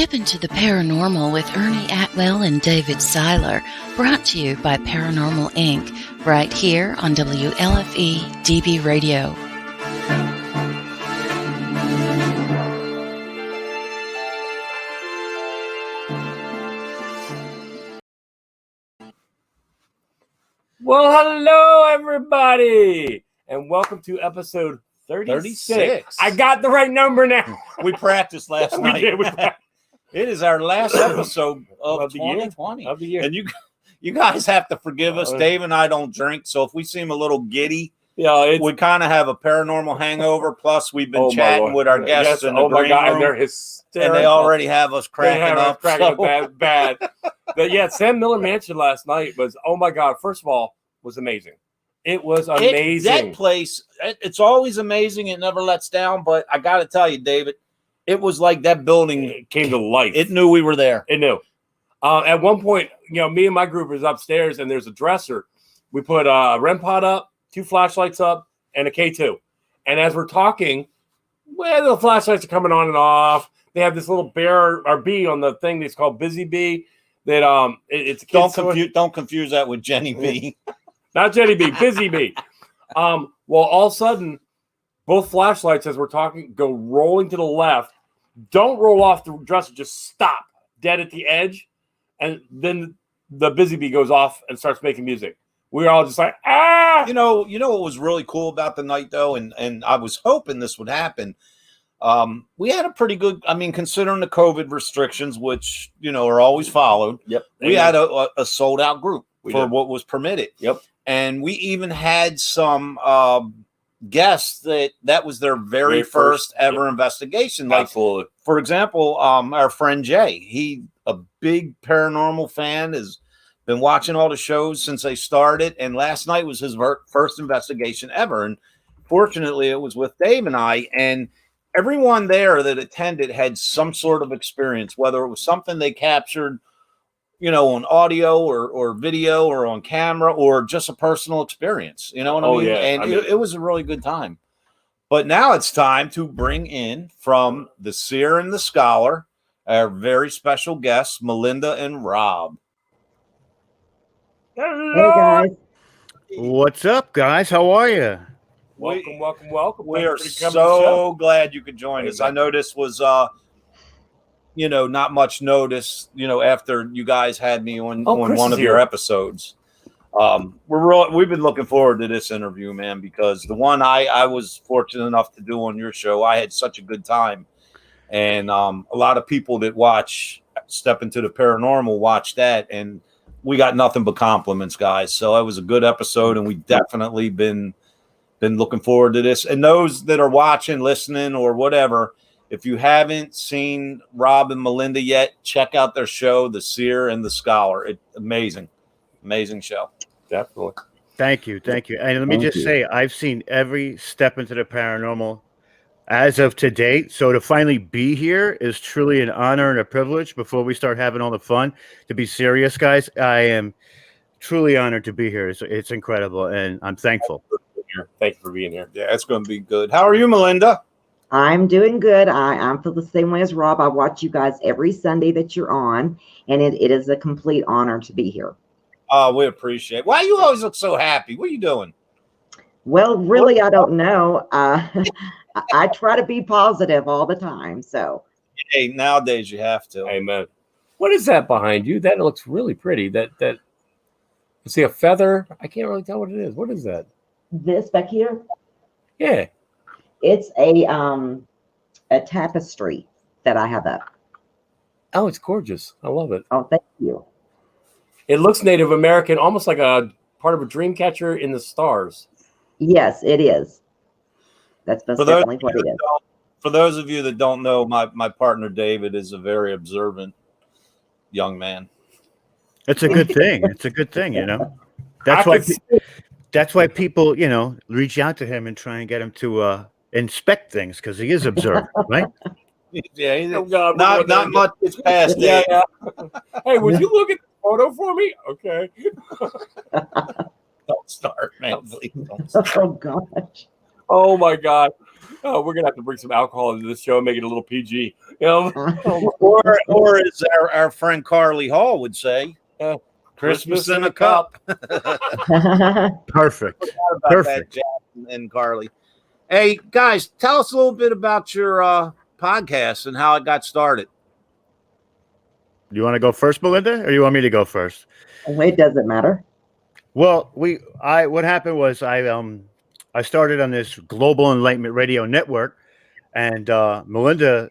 Step into the paranormal with Ernie Atwell and David Seiler, brought to you by Paranormal Inc., right here on WLFE DB Radio. Well, hello, everybody, and welcome to episode 36. I got the right number now. We practiced last night. We did. It is our last episode of 2020. Of the year. And you guys have to forgive us. Dave and I don't drink, so if we seem a little giddy, we kind of have a paranormal hangover. Plus, we've been chatting with our guests in the green room, and they're hysterical. And they already have us cracking up. Bad. But yeah, Sam Miller Mansion last night was, oh my God, first of all, was amazing. It was amazing. That place, it's always amazing. It never lets down. But I got to tell you, David, it was like that building came to life. It knew we were there. It knew. At one point, me and my group was upstairs, and there's a dresser. We put a REM pod up, 2 flashlights up, and a K2. And as we're talking, the flashlights are coming on and off. They have this little bear or bee on the thing that's called Busy Bee. That it's don't confuse that with Jenny B. Not Jenny B, Busy Bee. Well, all of a sudden, both flashlights, as we're talking, go rolling to the left. Don't roll off the dresser. Just stop dead at the edge. And then the Busy Bee goes off and starts making music. We were all just like, ah! You know what was really cool about the night, though? And I was hoping this would happen. We had a pretty good, considering the COVID restrictions, which, are always followed. Yep. We had a sold-out group for what was permitted. Yep. And we even had some guests that was their very first ever investigation. Like, absolutely. For example, our friend Jay, he a big paranormal fan, has been watching all the shows since they started, and last night was his first investigation ever. And fortunately, it was with Dave and I, and everyone there that attended had some sort of experience, whether it was something they captured, on audio or video or on camera, or just a personal experience. You know what I mean? Yeah. And it was a really good time. But now it's time to bring in from the Seer and the Scholar our very special guests, Melinda and Rob. Hello. Hey, guys. What's up, guys? How are you? Welcome. We are so glad you could join us. I know this was not much notice, after you guys had me on one of your episodes. We've been looking forward to this interview, man, because the one I was fortunate enough to do on your show, I had such a good time. And a lot of people that watch Step Into the Paranormal watch that, and we got nothing but compliments, guys. So it was a good episode, and we definitely been looking forward to this. And those that are watching, listening, or whatever, if you haven't seen Rob and Melinda yet, check out their show, The Seer and the Scholar. It's amazing show. Definitely. Thank you. And let me just say, I've seen every Step Into the Paranormal as of to date. So to finally be here is truly an honor and a privilege. Before we start having all the fun, to be serious, guys, I am truly honored to be here. It's incredible, and I'm thankful. Thank you for being here. Yeah, it's going to be good. How are you, Melinda? I'm doing good. I feel the same way as Rob. I watch you guys every Sunday that you're on, and it is a complete honor to be here. Oh, we appreciate it. Why you always look so happy? What are you doing? Well, really, I don't know. I try to be positive all the time. So, hey, nowadays you have to. Amen. What is that behind you? That looks really pretty. That see a feather. I can't really tell what it is. What is that? This back here? Yeah. It's a tapestry that I have up. Oh, it's gorgeous. I love it. Oh, thank you. It looks Native American, almost like a part of a dream catcher in the stars. Yes, it is. That's definitely what it is. For those of you that don't know, my partner David is a very observant young man. It's a good thing. That's why people, reach out to him and try and get him to inspect things, because he is observant, right? Yeah, not much is past. Yeah. Hey, would you look at the photo for me? Okay. Don't start, man. Please don't start. Oh gosh. Oh my God. Oh, we're gonna have to bring some alcohol into this show and make it a little PG. You know, or as our friend Carly Hall would say, Christmas in a cup. Perfect. Perfect. Jack and Carly. Hey guys, tell us a little bit about your podcast and how it got started. You want to go first, Melinda, or you want me to go first? It doesn't matter. Well, what happened was I started on this Global Enlightenment Radio Network, and Melinda,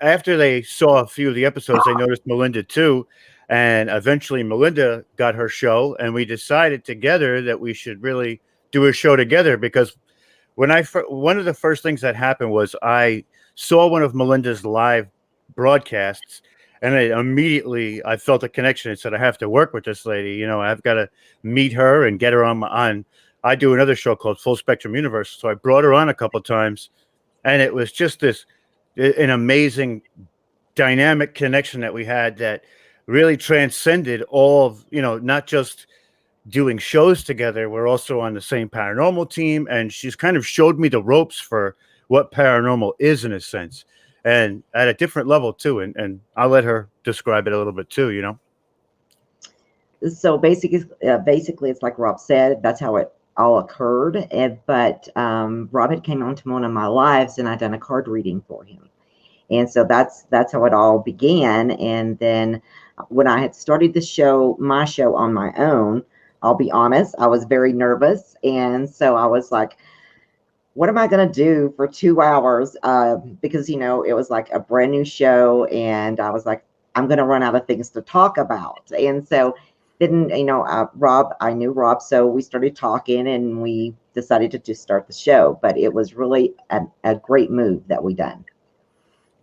after they saw a few of the episodes, they noticed Melinda too, and eventually Melinda got her show, and we decided together that we should really do a show together, because one of the first things that happened was I saw one of Melinda's live broadcasts, and I felt a connection and said, I have to work with this lady. You know, I've got to meet her and get her on. I do another show called Full Spectrum Universe. So I brought her on a couple of times, and it was just an amazing dynamic connection that we had that really transcended all of, not just doing shows together. We're also on the same paranormal team, and she's kind of showed me the ropes for what paranormal is in a sense, and at a different level too. And I'll let her describe it a little bit too, So basically, it's like Rob said, that's how it all occurred. But Rob had came onto one of my lives, and I'd done a card reading for him. And so that's how it all began. And then when I had started my show on my own, I'll be honest, I was very nervous. And so I was like, what am I going to do for 2 hours? Because, it was like a brand new show, and I was like, I'm going to run out of things to talk about. And so then, Rob, I knew Rob, so we started talking, and we decided to just start the show. But it was really a great move that we done.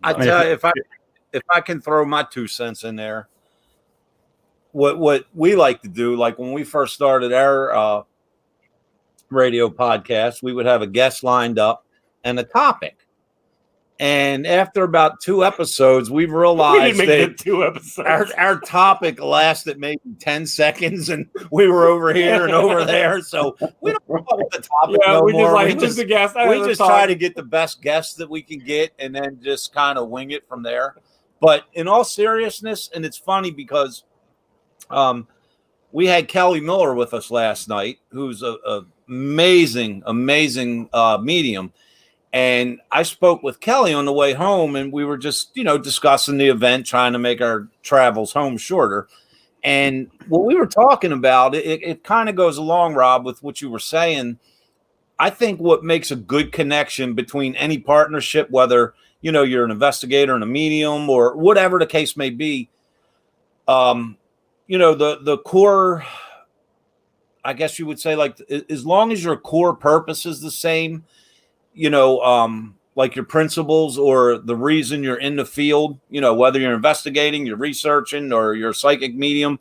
I tell you, if I can throw my 2 cents in there, what we like to do, like when we first started our radio podcast, we would have a guest lined up and a topic. And after about 2 episodes, we realized that 2 episodes. Our topic lasted maybe 10 seconds, and we were over here and over there. So we don't know what the topic no more. We just try to get the best guests that we can get, and then just kind of wing it from there. But in all seriousness, and it's funny because we had Kelly Miller with us last night, who's a amazing medium. And I spoke with Kelly on the way home, and we were just, discussing the event, trying to make our travels home shorter. And what we were talking about, it kind of goes along, Rob, with what you were saying. I think what makes a good connection between any partnership, whether, you're an investigator and a medium or whatever the case may be, the core, I guess you would say, like, as long as your core purpose is the same, like your principles or the reason you're in the field, whether you're investigating, you're researching, or you're a psychic medium,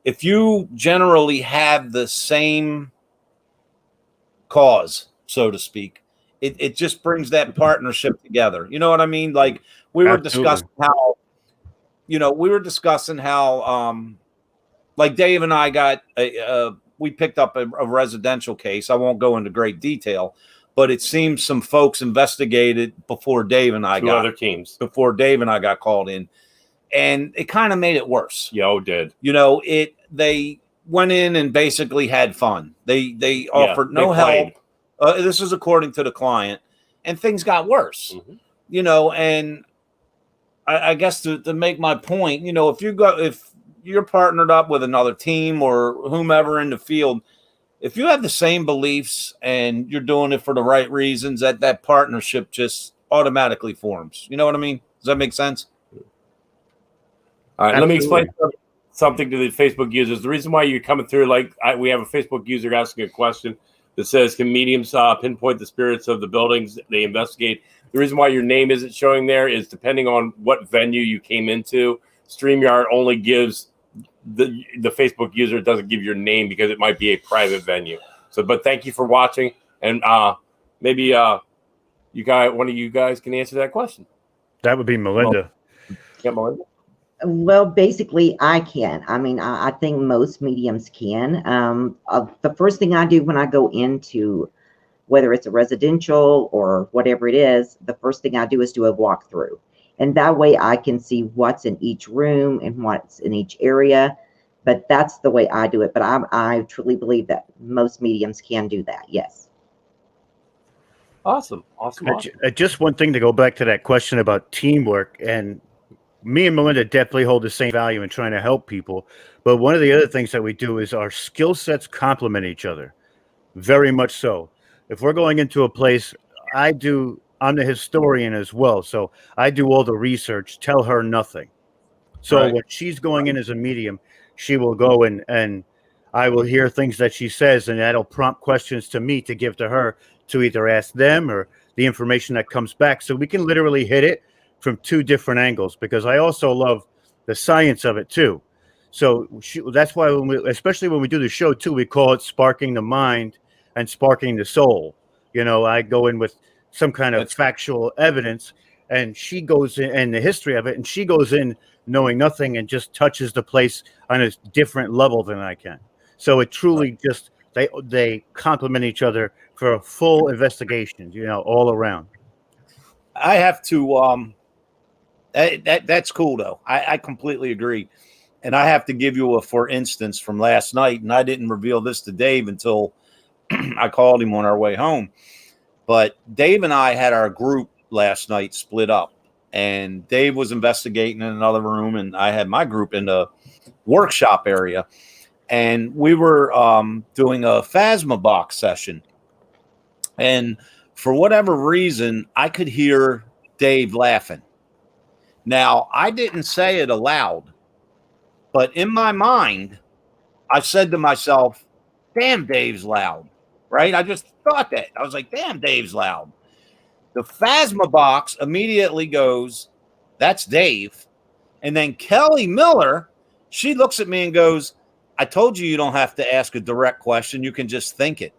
if you generally have the same cause, so to speak, it just brings that partnership together. You know what I mean? Like we were discussing how, like Dave and I got we picked up a residential case. I won't go into great detail, but it seems some folks investigated before Dave and I before Dave and I got called in, and it kind of made it worse. Did. They went in and basically had fun. They offered no help. This is according to the client, and things got worse. Mm-hmm. And I guess to make my point, if you're partnered up with another team or whomever in the field, if you have the same beliefs and you're doing it for the right reasons, that partnership just automatically forms. You know what I mean? Does that make sense? All right, Let me explain something to the Facebook users. The reason why you're coming through, we have a Facebook user asking a question that says, can mediums pinpoint the spirits of the buildings they investigate? The reason why your name isn't showing there is depending on what venue you came into. StreamYard only gives the Facebook user, doesn't give your name because it might be a private venue. So, but thank you for watching, and maybe one of you guys can answer that question. That would be Melinda. Melinda. Well, basically, I can. I mean, I think most mediums can. The first thing I do when I go into whether it's a residential or whatever it is, the first thing I do is do a walkthrough. And that way I can see what's in each room and what's in each area. But that's the way I do it. But I truly believe that most mediums can do that. Yes. Awesome. Just one thing to go back to that question about teamwork, and me and Melinda definitely hold the same value in trying to help people. But one of the other things that we do is our skill sets complement each other. Very much so. If we're going into a place, I'm the historian as well. So I do all the research, tell her nothing. So Right. when she's going in as a medium, she will go and I will hear things that she says, and that'll prompt questions to me to give to her to either ask them or the information that comes back. So we can literally hit it from two different angles, because I also love the science of it too. So that's why especially when we do the show too, we call it Sparking the Mind and Sparking the Soul. I go in with some kind of factual evidence, and she goes in, and the history of it, and she goes in knowing nothing and just touches the place on a different level than I can. So it truly just they complement each other for a full investigation, all around. I have to that's cool though. I completely agree. And I have to give you for instance from last night, and I didn't reveal this to Dave until I called him on our way home. But Dave and I had our group last night split up, and Dave was investigating in another room, and I had my group in the workshop area, and we were doing a Phasma box session. And for whatever reason, I could hear Dave laughing. Now, I didn't say it aloud, but in my mind, I said to myself, damn, Dave's loud, right? I just thought that. I was like, damn, Dave's loud. The Phasma box immediately goes, that's Dave. And then Kelly Miller, she looks at me and goes, I told you don't have to ask a direct question. You can just think it.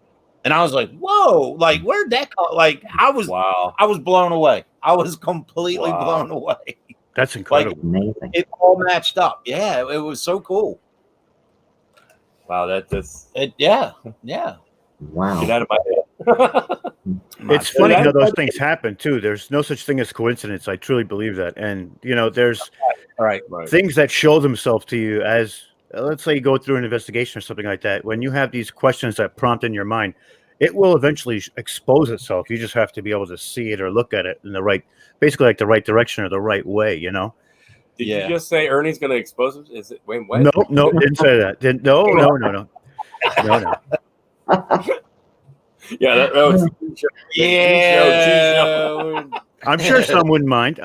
And I was like, whoa, like, where'd that go? Like, I was blown away. I was completely blown away. That's incredible. Like, amazing. It all matched up. Yeah, it was so cool. Wow, that's yeah. Wow. Get out of my head. It's funny how those things happen too. There's no such thing as coincidence. I truly believe that. And there's right. things that show themselves to you as, let's say you go through an investigation or something like that. When you have these questions that prompt in your mind, it will eventually expose itself. You just have to be able to see it or look at it in the right, basically like the right direction or the right way, Did you just say Ernie's going to expose him? Is it? Wait, what? No, didn't say that. No. Yeah, that was. Yeah. I'm sure some wouldn't mind.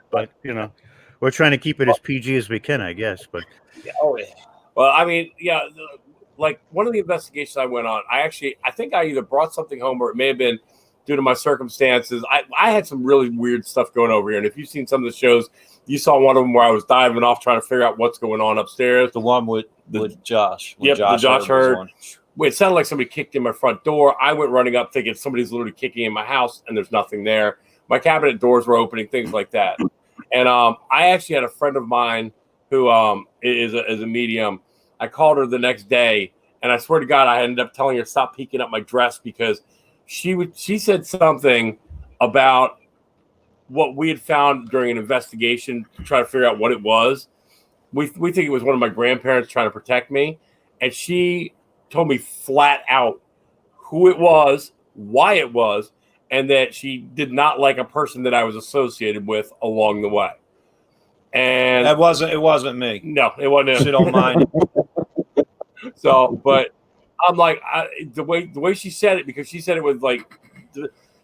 But we're trying to keep it as PG as we can, I guess. But well, I mean, like one of the investigations I went on, I think I either brought something home or it may have been due to my circumstances. I had some really weird stuff going over here. And if you've seen some of the shows, you saw one of them where I was diving off trying to figure out what's going on upstairs. The one with Josh. Yep, the Josh Hurd. It sounded like somebody kicked in my front door. I went running up thinking somebody's literally kicking in my house, and there's nothing there. My cabinet doors were opening, things like that. And I actually had a friend of mine who is a medium. I called her the next day, and I swear to God, I ended up telling her to stop peeking up my dress because she said something about what we had found during an investigation to try to figure out what it was. We think it was one of my grandparents trying to protect me, and she told me flat out who it was, why it was, and that she did not like a person that I was associated with along the way. And it wasn't me. No, it wasn't. She don't mind. So, but I'm like, the way she said it, because she said it was like,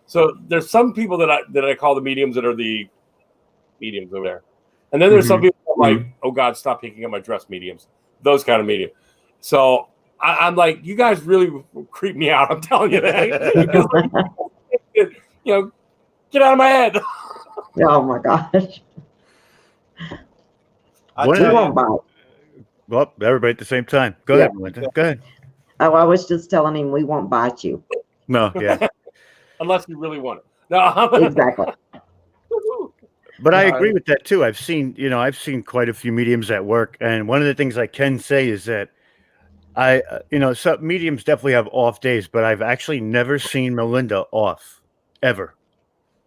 so there's some people that I call the mediums that are the mediums over there, and then there's some people that are like, oh God, stop picking up my dress mediums, those kind of medium. So I'm like, you guys really creep me out. I'm telling you that. Get out of my head. Oh my gosh. Well, everybody at the same time. Go ahead, Melinda. Go ahead. Oh, I was just telling him we won't bite you. No, yeah. Unless you really want it. No. Exactly. But I agree with that too. I've seen quite a few mediums at work, and one of the things I can say is that Some mediums definitely have off days, but I've actually never seen Melinda off ever.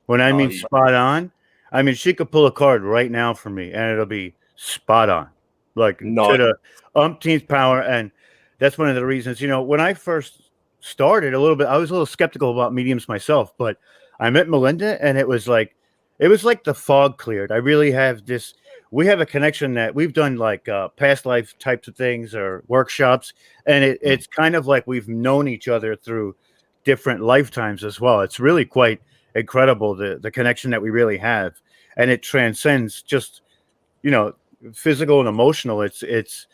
When I mean spot on, I mean she could pull a card right now for me, and it'll be spot on, like to the umpteenth power. And that's one of the reasons, when I first started, I was a little skeptical about mediums myself, but I met Melinda, and it was like the fog cleared. I really have this. We have a connection that we've done like past life types of things or workshops, and it's kind of like we've known each other through different lifetimes as well. It's really quite incredible, the connection that we really have, and it transcends just physical and emotional. It's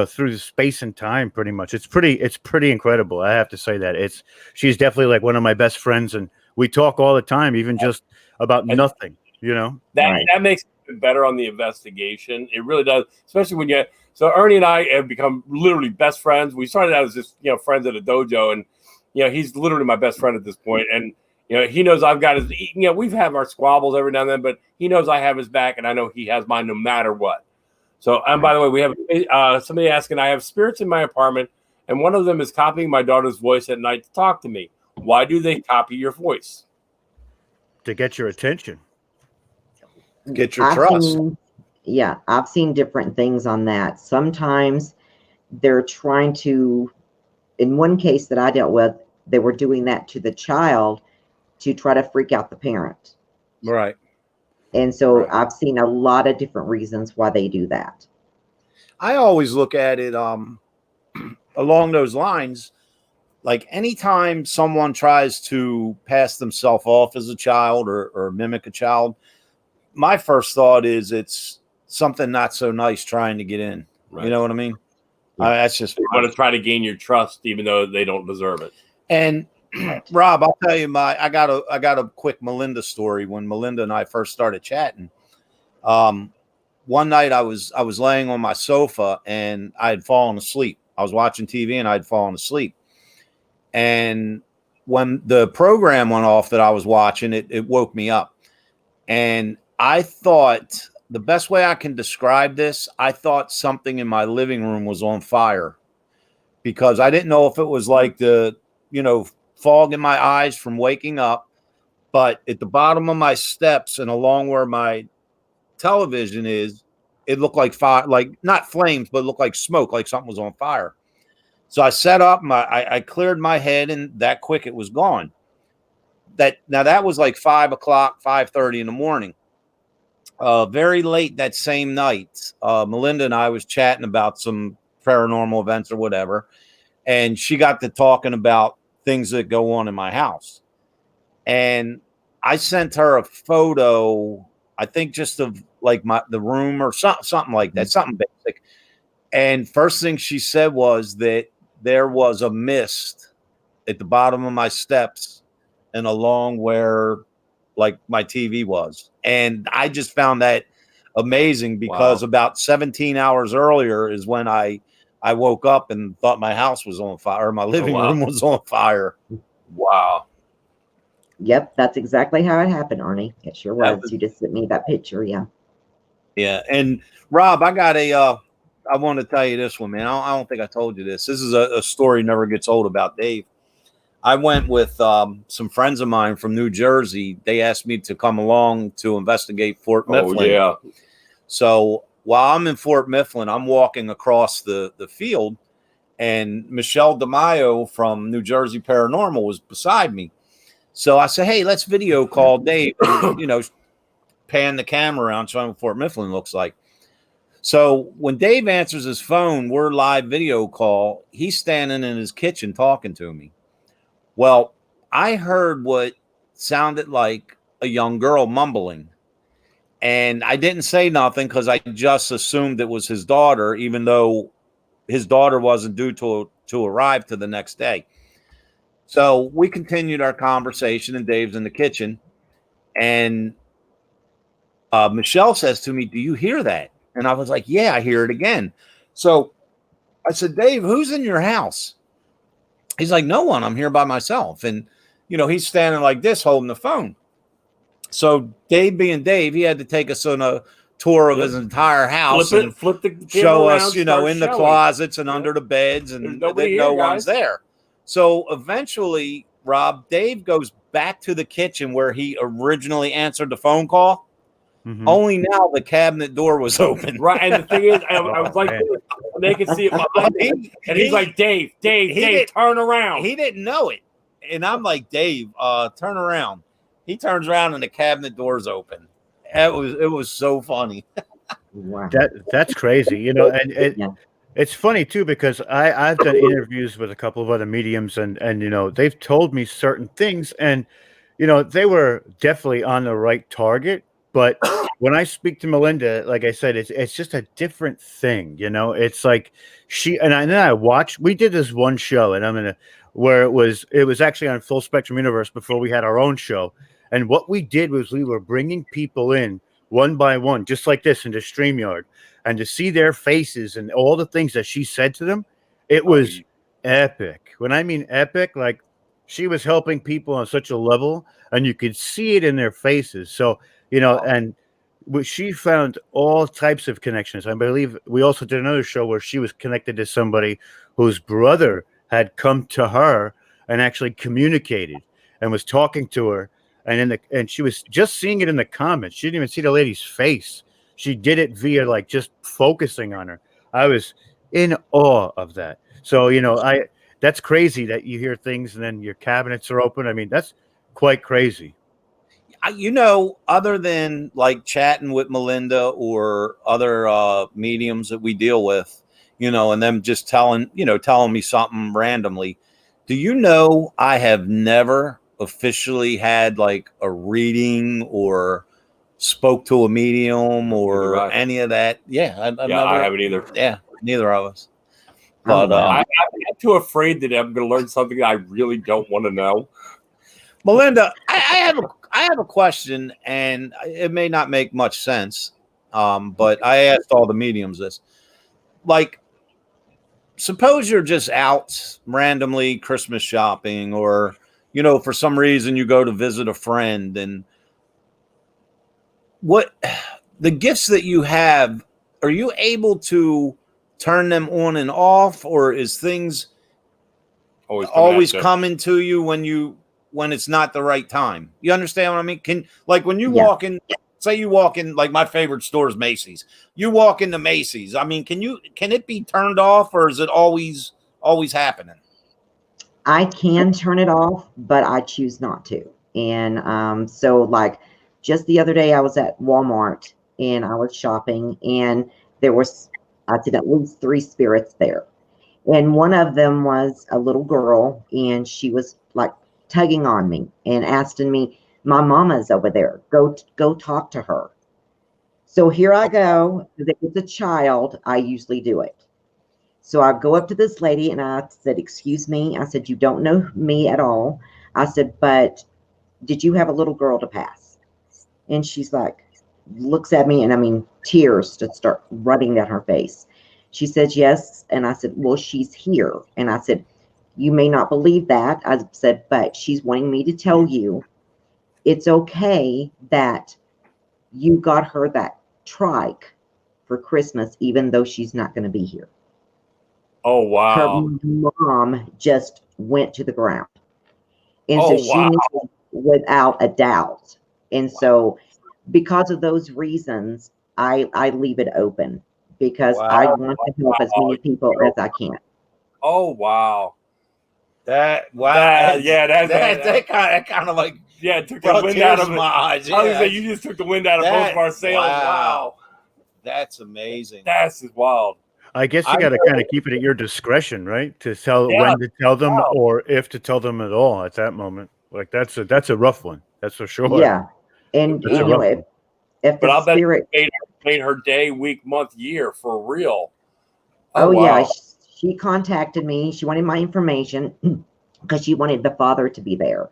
through space and time, pretty much. It's pretty incredible. I have to say that she's definitely like one of my best friends, and we talk all the time, even just about nothing. That makes it better on the investigation. It really does, especially when so Ernie and I have become literally best friends. We started out as just friends at a dojo, and he's literally my best friend at this point, and he knows I've got his, we've had our squabbles every now and then, but he knows I have his back, and I know he has mine no matter what. So, and by the way, we have somebody asking, I have spirits in my apartment, and one of them is copying my daughter's voice at night to talk to me. Why do they copy your voice? To get your attention. Get your trust. I've seen different things on that. Sometimes they're trying to, in one case that I dealt with, they were doing that to the child to try to freak out the parent. Right. And so I've seen a lot of different reasons why they do that. I always look at it along those lines. Like anytime someone tries to pass themselves off as a child or mimic a child, my first thought is it's something not so nice trying to get in. Right. You know what I mean? That's just you want to try to gain your trust, even though they don't deserve it. And Rob, I'll tell you I got a quick Melinda story. When Melinda and I first started chatting, one night I was laying on my sofa and I had fallen asleep. I was watching TV and I'd fallen asleep. And when the program went off that I was watching, it woke me up. And I thought, the best way I can describe this, I thought something in my living room was on fire, because I didn't know if it was like the, fog in my eyes from waking up, but at the bottom of my steps and along where my television is, it looked like fire, like not flames, but it looked like smoke, like something was on fire. So I sat up, I cleared my head, and that quick it was gone. That was like 5 o'clock, 5:30 in the morning. Very late that same night, Melinda and I was chatting about some paranormal events or whatever, and she got to talking about things that go on in my house. And I sent her a photo, I think just of like the room or something like that, something basic. And first thing she said was that there was a mist at the bottom of my steps and along where like my TV was. And I just found that amazing, because about 17 hours earlier is when I woke up and thought my house was on fire, or my living room was on fire. Wow. Yep, that's exactly how it happened, Arnie. It sure was. You just sent me that picture, yeah. Yeah, and Rob, I want to tell you this one, man. I don't think I told you this. This is a story never gets old about Dave. I went with some friends of mine from New Jersey. They asked me to come along to investigate Fort Mifflin. Oh, yeah. So while I'm in Fort Mifflin, I'm walking across the field, and Michelle DeMaio from New Jersey Paranormal was beside me. So I said, hey, let's video call Dave, pan the camera around, showing what Fort Mifflin looks like. So when Dave answers his phone, we're live video call. He's standing in his kitchen talking to me. Well, I heard what sounded like a young girl mumbling. And I didn't say nothing because I just assumed it was his daughter, even though his daughter wasn't due to arrive till the next day. So we continued our conversation, and Dave's in the kitchen. And Michelle says to me, do you hear that? And I was like, yeah, I hear it again. So I said, Dave, who's in your house? He's like, no one. I'm here by myself. And, he's standing like this holding the phone. So Dave being Dave, he had to take us on a tour of his entire house and flip the show around, us, in the closets and under the beds, and no one's there. So eventually, Rob, Dave goes back to the kitchen where he originally answered the phone call. Mm-hmm. Only now the cabinet door was open. Right, and the thing is, I was like, they could see it behind him, and he's like, Dave, turn around. He didn't know it, and I'm like, Dave, turn around. He turns around, and the cabinet door's open. It was so funny. Wow. That's crazy, and it's funny too, because I've done interviews with a couple of other mediums, and they've told me certain things, and they were definitely on the right target. But when I speak to Melinda, like I said, it's just a different thing. It's like then I watched. We did this one show, and where it was actually on Full Spectrum Universe before we had our own show. And what we did was we were bringing people in one by one, just like this, into StreamYard, and to see their faces and all the things that she said to them, it was epic. When I mean epic, like she was helping people on such a level, and you could see it in their faces. So, and she found all types of connections. I believe we also did another show where she was connected to somebody whose brother had come to her and actually communicated and was talking to her. And she was just seeing it in the comments. She didn't even see the lady's face. She did it via like just focusing on her. I was in awe of that. So, that's crazy that you hear things and then your cabinets are open. I mean, that's quite crazy. Other than like chatting with Melinda or other mediums that we deal with, and them just telling me something randomly. Do you know I have never officially had like a reading or spoke to a medium or any of that? Yeah, I haven't either. Yeah, neither of us. But I'm too afraid that I'm going to learn something that I really don't want to know. Melinda, I have a question, and it may not make much sense, but I asked all the mediums this. Like, suppose you're just out randomly Christmas shopping, or for some reason you go to visit a friend, and what the gifts that you have, are you able to turn them on and off, or is things always coming to you when it's not the right time? You understand what I mean? When you walk in, say you walk in, like my favorite store is Macy's. You walk into Macy's. I mean, can it be turned off, or is it always happening? I can turn it off, but I choose not to. And so like just the other day I was at Walmart and I was shopping, and there was, I did at least 3 spirits there. And one of them was a little girl, and she was like tugging on me and asking me, my mama's over there, go talk to her. So here I go. If it's a child, I usually do it. So I go up to this lady and I said, excuse me. I said, you don't know me at all. I said, but did you have a little girl to pass? And she's like, looks at me, and I mean, tears just start running down her face. She says, yes. And I said, well, she's here. And I said, you may not believe that. I said, but she's wanting me to tell you it's okay that you got her that trike for Christmas, even though she's not going to be here. Oh, wow. Her mom just went to the ground. And so she knew without a doubt. And so because of those reasons, I leave it open, because I want to help as many people as I can. Oh, wow. That kind of like took the wind out of my eyes. I was gonna say, you just took the wind out of both of our sails. Wow. That's amazing. That's just wild. I guess you got to kind of keep it at your discretion, right? To tell when to tell them, or if to tell them at all at that moment. Like that's a rough one. That's for sure. Yeah, and if but I'll spirit bet made her day, week, month, year for real. Yeah, she contacted me. She wanted my information because she wanted the father to be there.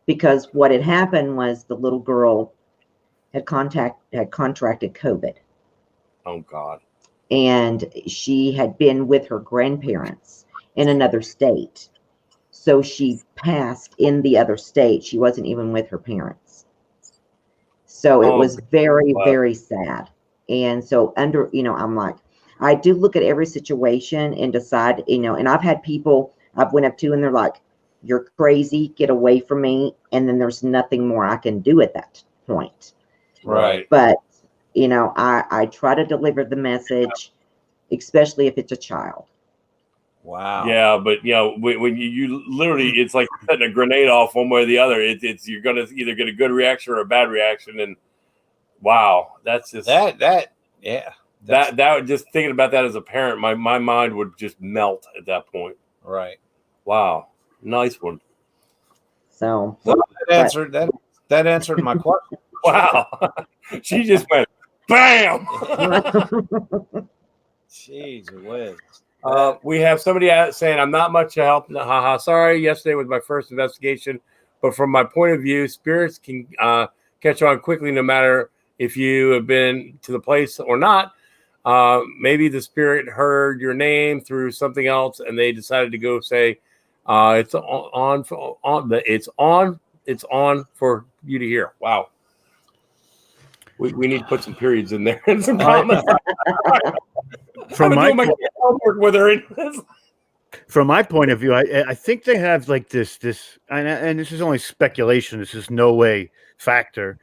Because what had happened was the little girl had contracted COVID. Oh God. And she had been with her grandparents in another state. So she passed in the other state. She wasn't even with her parents. So it was very, very sad. And so I'm like, I do look at every situation and decide, and I've had people I've went up to and they're like, you're crazy, get away from me. And then there's nothing more I can do at that point. Right. But, I try to deliver the message, especially if it's a child. Wow. Yeah, but when you literally, it's like setting a grenade off one way or the other. It's you're gonna either get a good reaction or a bad reaction, and wow, that's just that just thinking about that as a parent, my mind would just melt at that point. Right. Wow, nice one. So that answered my question. Wow, she just went bam. Jeez Whiz. We have somebody saying, I'm not much help. Haha, sorry. Yesterday was my first investigation, but from my point of view, spirits can catch on quickly no matter if you have been to the place or not. Maybe the spirit heard your name through something else and they decided to go say, it's on for you to hear. Wow. We need to put some periods in there and some comments. From my point of view, I think they have like this, and this is only speculation. This is no way factor,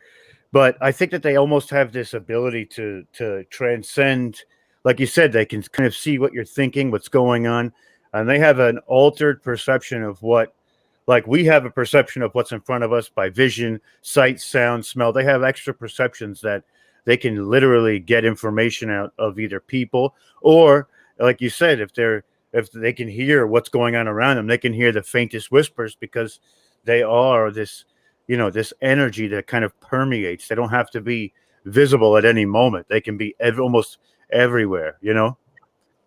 but I think that they almost have this ability to transcend. Like you said, they can kind of see what you're thinking, what's going on, and they have an altered perception of what. Like we have a perception of what's in front of us by vision, sight, sound, smell. They have extra perceptions that they can literally get information out of either people or, like you said, if they can hear what's going on around them, they can hear the faintest whispers because they are this, this energy that kind of permeates. They don't have to be visible at any moment. They can be almost everywhere, Yeah,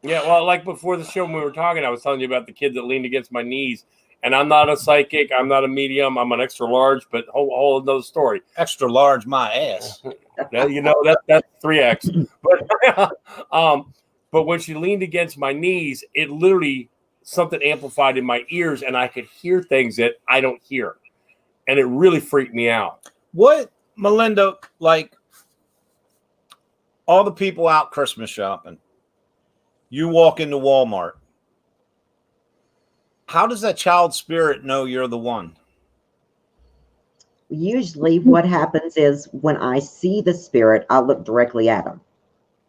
well, like before the show when we were talking, I was telling you about the kid that leaned against my knees. And I'm not a psychic. I'm not a medium. I'm an extra large, but whole another story. Extra large, my ass. That's 3X. But when she leaned against my knees, it literally something amplified in my ears, and I could hear things that I don't hear, and it really freaked me out. What, Melinda? Like all the people out Christmas shopping, you walk into Walmart. How does that child spirit know you're the one? Usually what happens is when I see the spirit, I look directly at them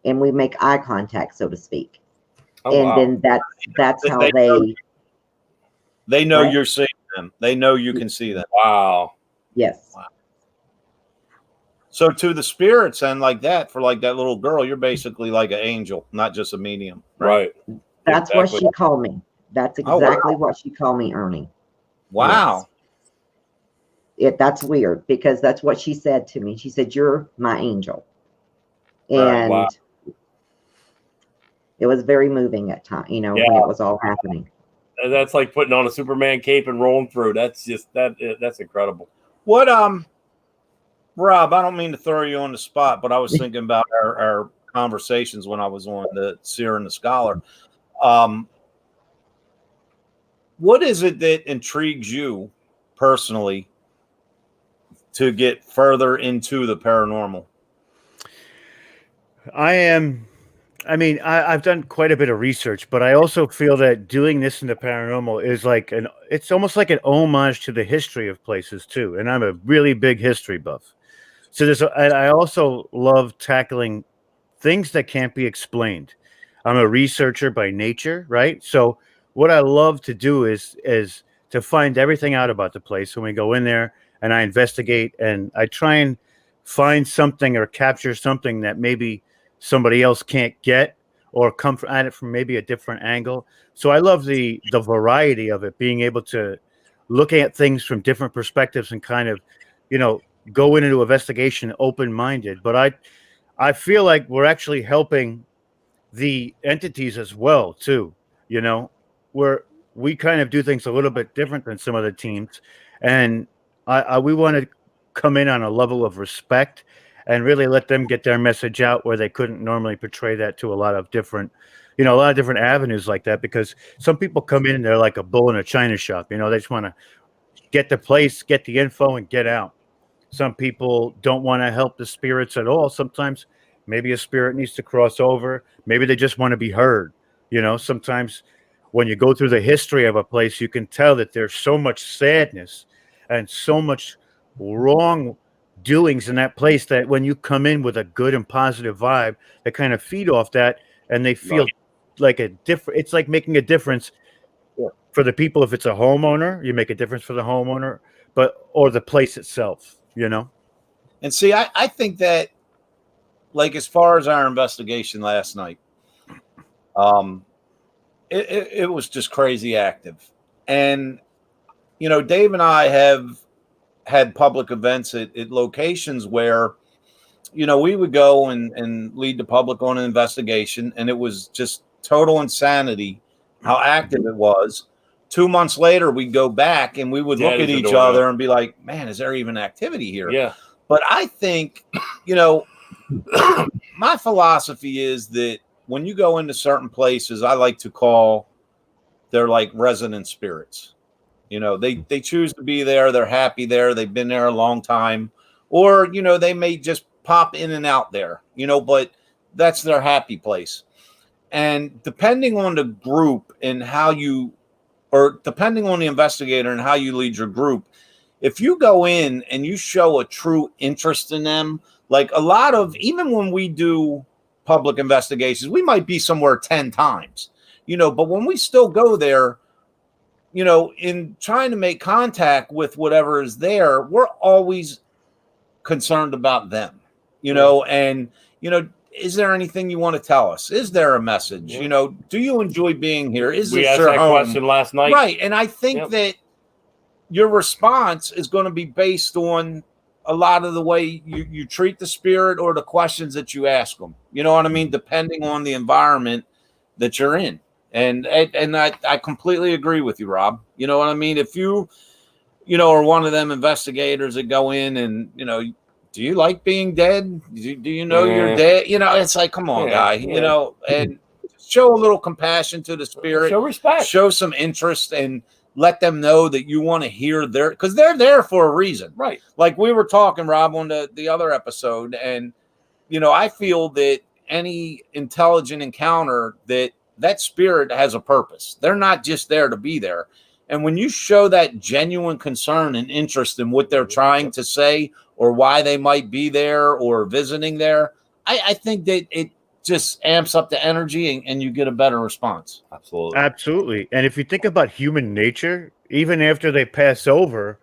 and we make eye contact, so to speak. Then that's how they know you're seeing them. They know you can see them. Wow. Yes. Wow. So to the spirits and like that, for like that little girl, you're basically like an angel, not just a medium. Right. That's exactly what she called me. That's exactly what she called me, Ernie. Wow. Yes. That's weird because that's what she said to me. She said, "You're my angel." And wow. It was very moving at times, when it was all happening. That's like putting on a Superman cape and rolling through. That's just that's incredible. What Rob, I don't mean to throw you on the spot, but I was thinking about our conversations when I was on the Seer and the Scholar. What is it that intrigues you personally to get further into the paranormal? I've done quite a bit of research, but I also feel that doing this in the paranormal is like it's almost like an homage to the history of places too. And I'm a really big history buff. So and I also love tackling things that can't be explained. I'm a researcher by nature, right? So what I love to do is to find everything out about the place when we go in there and I investigate and I try and find something or capture something that maybe somebody else can't get or come at it from maybe a different angle. So I love the variety of it, being able to look at things from different perspectives and kind of, go into investigation open-minded. But I feel like we're actually helping the entities as well too, where we kind of do things a little bit different than some other teams. And we want to come in on a level of respect and really let them get their message out where they couldn't normally portray that to a lot of different avenues like that, because some people come in and they're like a bull in a china shop. They just want to get the place, get the info and get out. Some people don't want to help the spirits at all. Sometimes Maybe a spirit needs to cross over. Maybe they just want to be heard. Sometimes when you go through the history of a place, you can tell that there's so much sadness and so much wrong doings in that place that when you come in with a good and positive vibe, they kind of feed off that, and they feel like it's like making a difference for the people. If it's a homeowner, you make a difference for the homeowner, or the place itself, And see, I think that, like, as far as our investigation last night, it was just crazy active. And, Dave and I have had public events at locations where, we would go and lead the public on an investigation, and it was just total insanity how active it was. 2 months later, we'd go back and we would look at each other and be like, man, is there even activity here? Yeah. But I think, my philosophy is that when you go into certain places, I like to call they're like resident spirits. They choose to be there. They're happy there. They've been there a long time. Or, they may just pop in and out there, but that's their happy place. And depending on the group and depending on the investigator and how you lead your group, if you go in and you show a true interest in them, like even when we do public investigations, we might be somewhere 10 times, but when we still go there, in trying to make contact with whatever is there, we're always concerned about them, and, is there anything you want to tell us? Is there a message? Yeah. Do you enjoy being here? We asked that question last night. Right. And I think that your response is going to be based on a lot of the way you treat the spirit or the questions that you ask them. You know what I mean? Depending on the environment that you're in. And I completely agree with you, Rob. You know what I mean? If you are one of them investigators that go in and, do you like being dead? Do you know you're dead? It's like, come on, guy, and show a little compassion to the spirit. Show respect. Show some interest and let them know that you want to hear because they're there for a reason. Right. Like we were talking, Rob, on the other episode. And, I feel that any intelligent encounter that spirit has a purpose. They're not just there to be there. And when you show that genuine concern and interest in what they're trying to say or why they might be there or visiting there, I think that it just amps up the energy and you get a better response. Absolutely. And if you think about human nature, even after they pass over,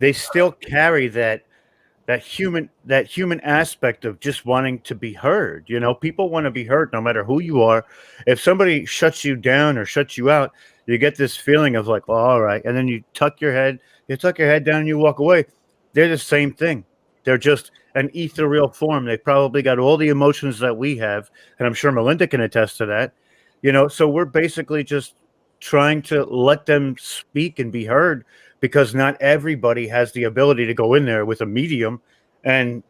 they still carry that human aspect of just wanting to be heard. People want to be heard no matter who you are. If somebody shuts you down or shuts you out, you get this feeling of like, well, all right. And then you tuck your head down and you walk away. They're the same thing. They're just an ethereal form. They probably got all the emotions that we have. And I'm sure Melinda can attest to that. So we're basically just trying to let them speak and be heard, because not everybody has the ability to go in there with a medium and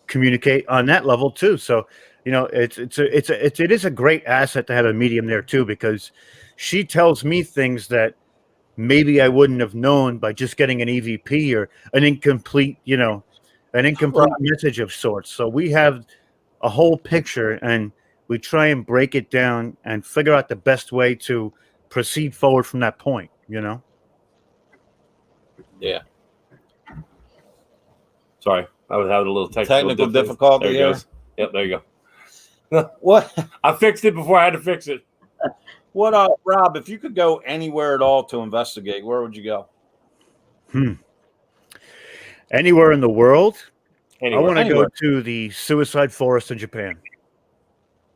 communicate on that level too. So, it is a great asset to have a medium there too, because she tells me things that maybe I wouldn't have known by just getting an EVP or an incomplete message of sorts. So we have a whole picture and we try and break it down and figure out the best way to proceed forward from that point, Yeah. Sorry, I was having a little technical difficulty. There it goes. Yep, there you go. What? I fixed it before I had to fix it. What, Rob, if you could go anywhere at all to investigate, where would you go? Anywhere in the world? Anywhere. I want to go to the suicide forest in Japan.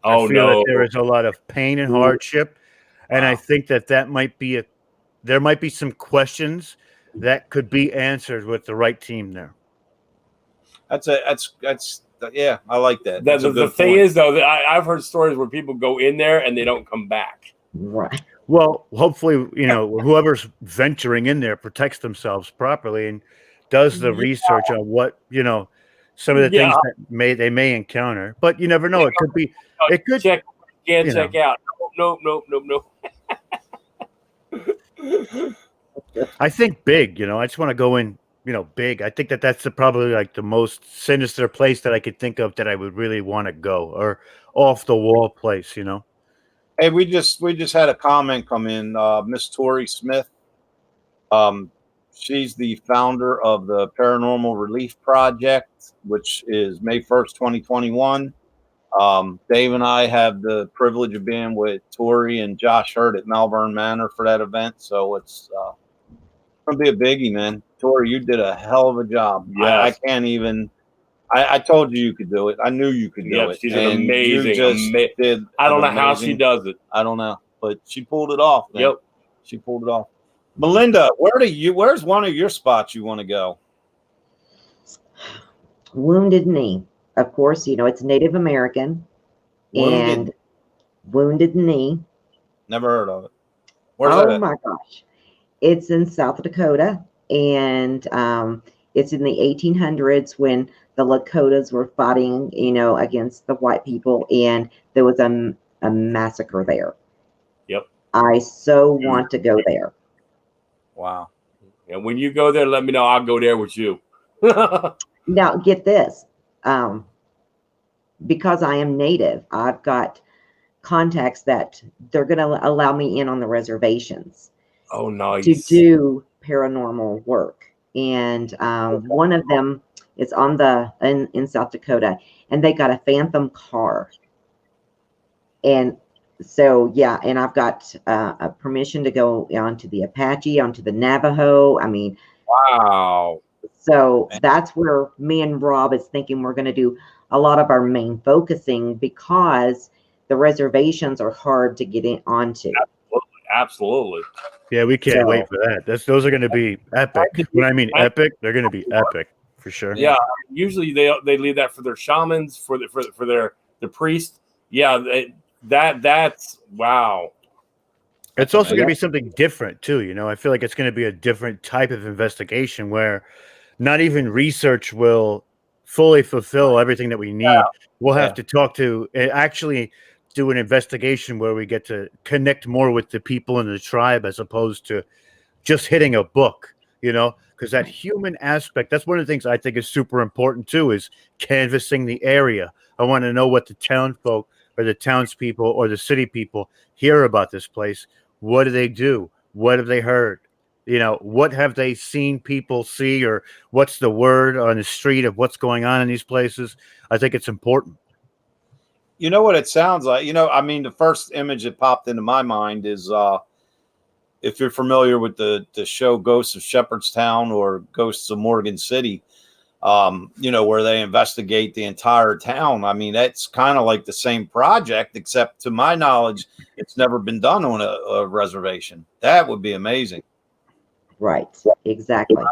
Oh, I feel that there is a lot of pain and hardship, and I think that might be there might be some questions that could be answered with the right team there. That's yeah, I like that. The thing is, though, that I've heard stories where people go in there and they don't come back. Right. Well, hopefully, whoever's venturing in there protects themselves properly and does the research on what, some of the things that they may encounter. But you never know. It could be. It could check out. Nope. I think big. I just want to go in big. I think that's probably like the most sinister place that I could think of that I would really want to go, or off the wall place. Hey, we just had a comment come in. Miss Tori Smith. She's the founder of the Paranormal Relief Project, which is May 1st, 2021. Dave and I have the privilege of being with Tori and Josh Hurt at Malvern Manor for that event. So it's going to be a biggie, man. Tori, you did a hell of a job. Yes. I can't even. I told you could do it. I knew you could do it. She's an amazing. I don't know how she does it. I don't know, but she pulled it off. Man. Yep, she pulled it off. Melinda, where's one of your spots you want to go? Wounded Knee. Of course, it's Native American. And Wounded Knee. Never heard of it. Where's that? Oh my gosh. It's in South Dakota, and it's in the 1800s when the Lakotas were fighting, against the white people, and there was a massacre there. Yep. I so want to go there. Wow. And when you go there, let me know. I'll go there with you. Now, get this. Because I am Native, I've got contacts that they're going to allow me in on the reservations. Oh, nice. To do paranormal work. And one of them is in South Dakota, and they got a phantom car. And so, yeah, and I've got a permission to go onto the Apache, onto the Navajo. I mean, wow. So that's where me and Rob is thinking we're going to do a lot of our main focusing, because the reservations are hard to get in onto. Absolutely. Yeah, we can't wait for that. Those are going to be epic. When I mean epic, they're going to be epic for sure. Yeah, usually they leave that for their shamans, for their priest. Yeah, that's wow. It's also going to be something different too. I feel like it's going to be a different type of investigation where not even research will fully fulfill everything that we need. Yeah. We'll have to talk to actually do an investigation where we get to connect more with the people in the tribe as opposed to just hitting a book, because that human aspect, that's one of the things I think is super important too, is canvassing the area. I want to know what the town folk or the townspeople or the city people hear about this place. What do they do? What have they heard? What have they seen people see, or what's the word on the street of what's going on in these places? I think it's important. You know what it sounds like? The first image that popped into my mind is if you're familiar with the show Ghosts of Shepherdstown or Ghosts of Morgan City, where they investigate the entire town. I mean, that's kind of like the same project, except to my knowledge, it's never been done on a reservation. That would be amazing. Right. Exactly.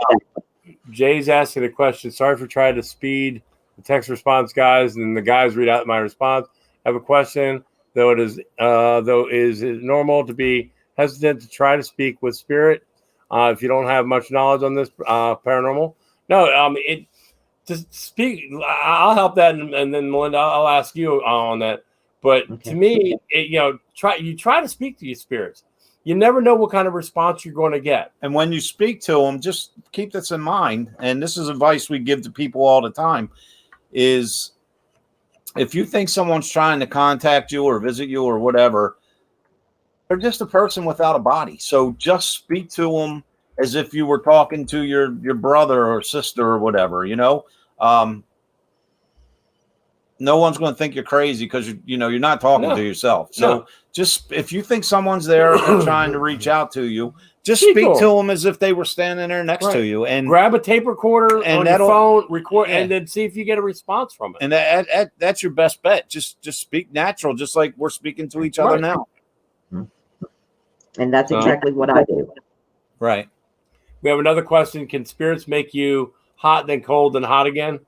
Jay's asking a question. Sorry for trying to speed the text response, guys, and the guys read out my response. I have a question. Is it normal to be hesitant to try to speak with spirit if you don't have much knowledge on this paranormal? No, just speak. I'll help that, and then Melinda, I'll ask you on that. But to me, try to speak to your spirits. You never know what kind of response you're going to get. And when you speak to them, just keep this in mind. And this is advice we give to people all the time, is if you think someone's trying to contact you or visit you or whatever, they're just a person without a body. So just speak to them as if you were talking to your brother or sister or whatever, no one's going to think you're crazy because you're not talking to yourself. So just if you think someone's there trying to reach out to you, just speak to them as if they were standing there next to you, and grab a tape recorder and on your phone, record, and then see if you get a response from it. And that's your best bet. Just speak natural, just like we're speaking to each other now. And that's exactly what I do. Right. We have another question. Can spirits make you hot, then cold, then hot again?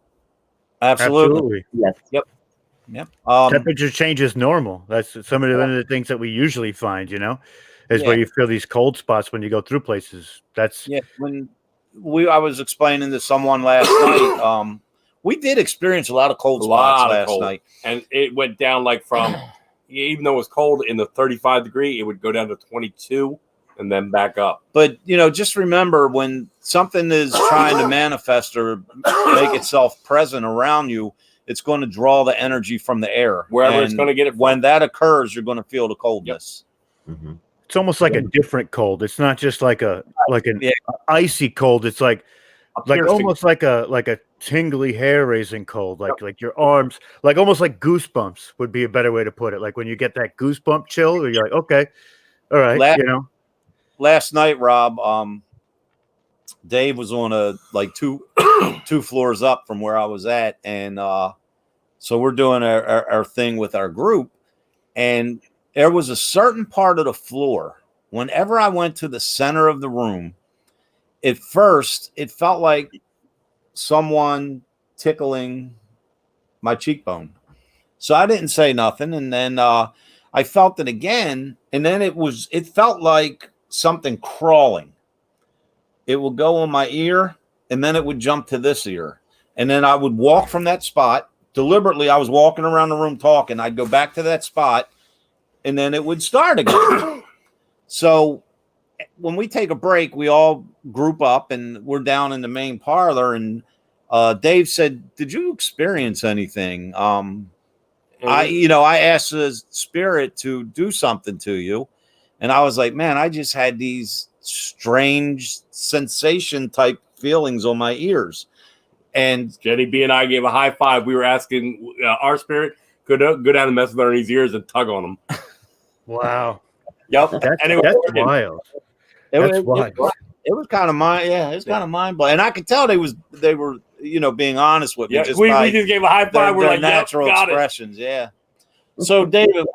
Absolutely. Yes. Yep. Temperature change is normal. That's one of the things that we usually find, is where you feel these cold spots when you go through places. That's when I was explaining to someone last night. We did experience a lot of cold spots last night, and it went down like from even though it was cold in the 35 degree, it would go down to 22. and then back up. But, just remember when something is trying to manifest or make itself present around you, it's going to draw the energy from the air. Wherever it's going to get it from. When that occurs, you're going to feel the coldness. Yep. Mm-hmm. It's almost like a different cold. It's not just like an icy cold. It's like almost like a tingly hair raising cold, like your arms, like almost like goosebumps would be a better way to put it. Like when you get that goosebump chill, where you're like, okay, all right, Last night, Rob, Dave was on two floors up from where I was at, and so we're doing our thing with our group, and there was a certain part of the floor. Whenever I went to the center of the room, at first it felt like someone tickling my cheekbone. So I didn't say nothing, and then I felt it again, and then it felt like something crawling. It would go on my ear, and then it would jump to this ear. And then I would walk from that spot. Deliberately, I was walking around the room talking. I'd go back to that spot, and then it would start again. So when we take a break, we all group up, and we're down in the main parlor. And Dave said, "Did you experience anything?" I asked the spirit to do something to you, and I was like, "Man, I just had these strange sensation type feelings on my ears." And Jenny B and I gave a high five. We were asking our spirit go down and mess with Ernie's ears and tug on them. Wow. Yep. That's wild. It was kind of mind blowing. And I could tell they were being honest with me. Yeah, just we just gave a high five. We're like, natural expressions. Yeah. So David,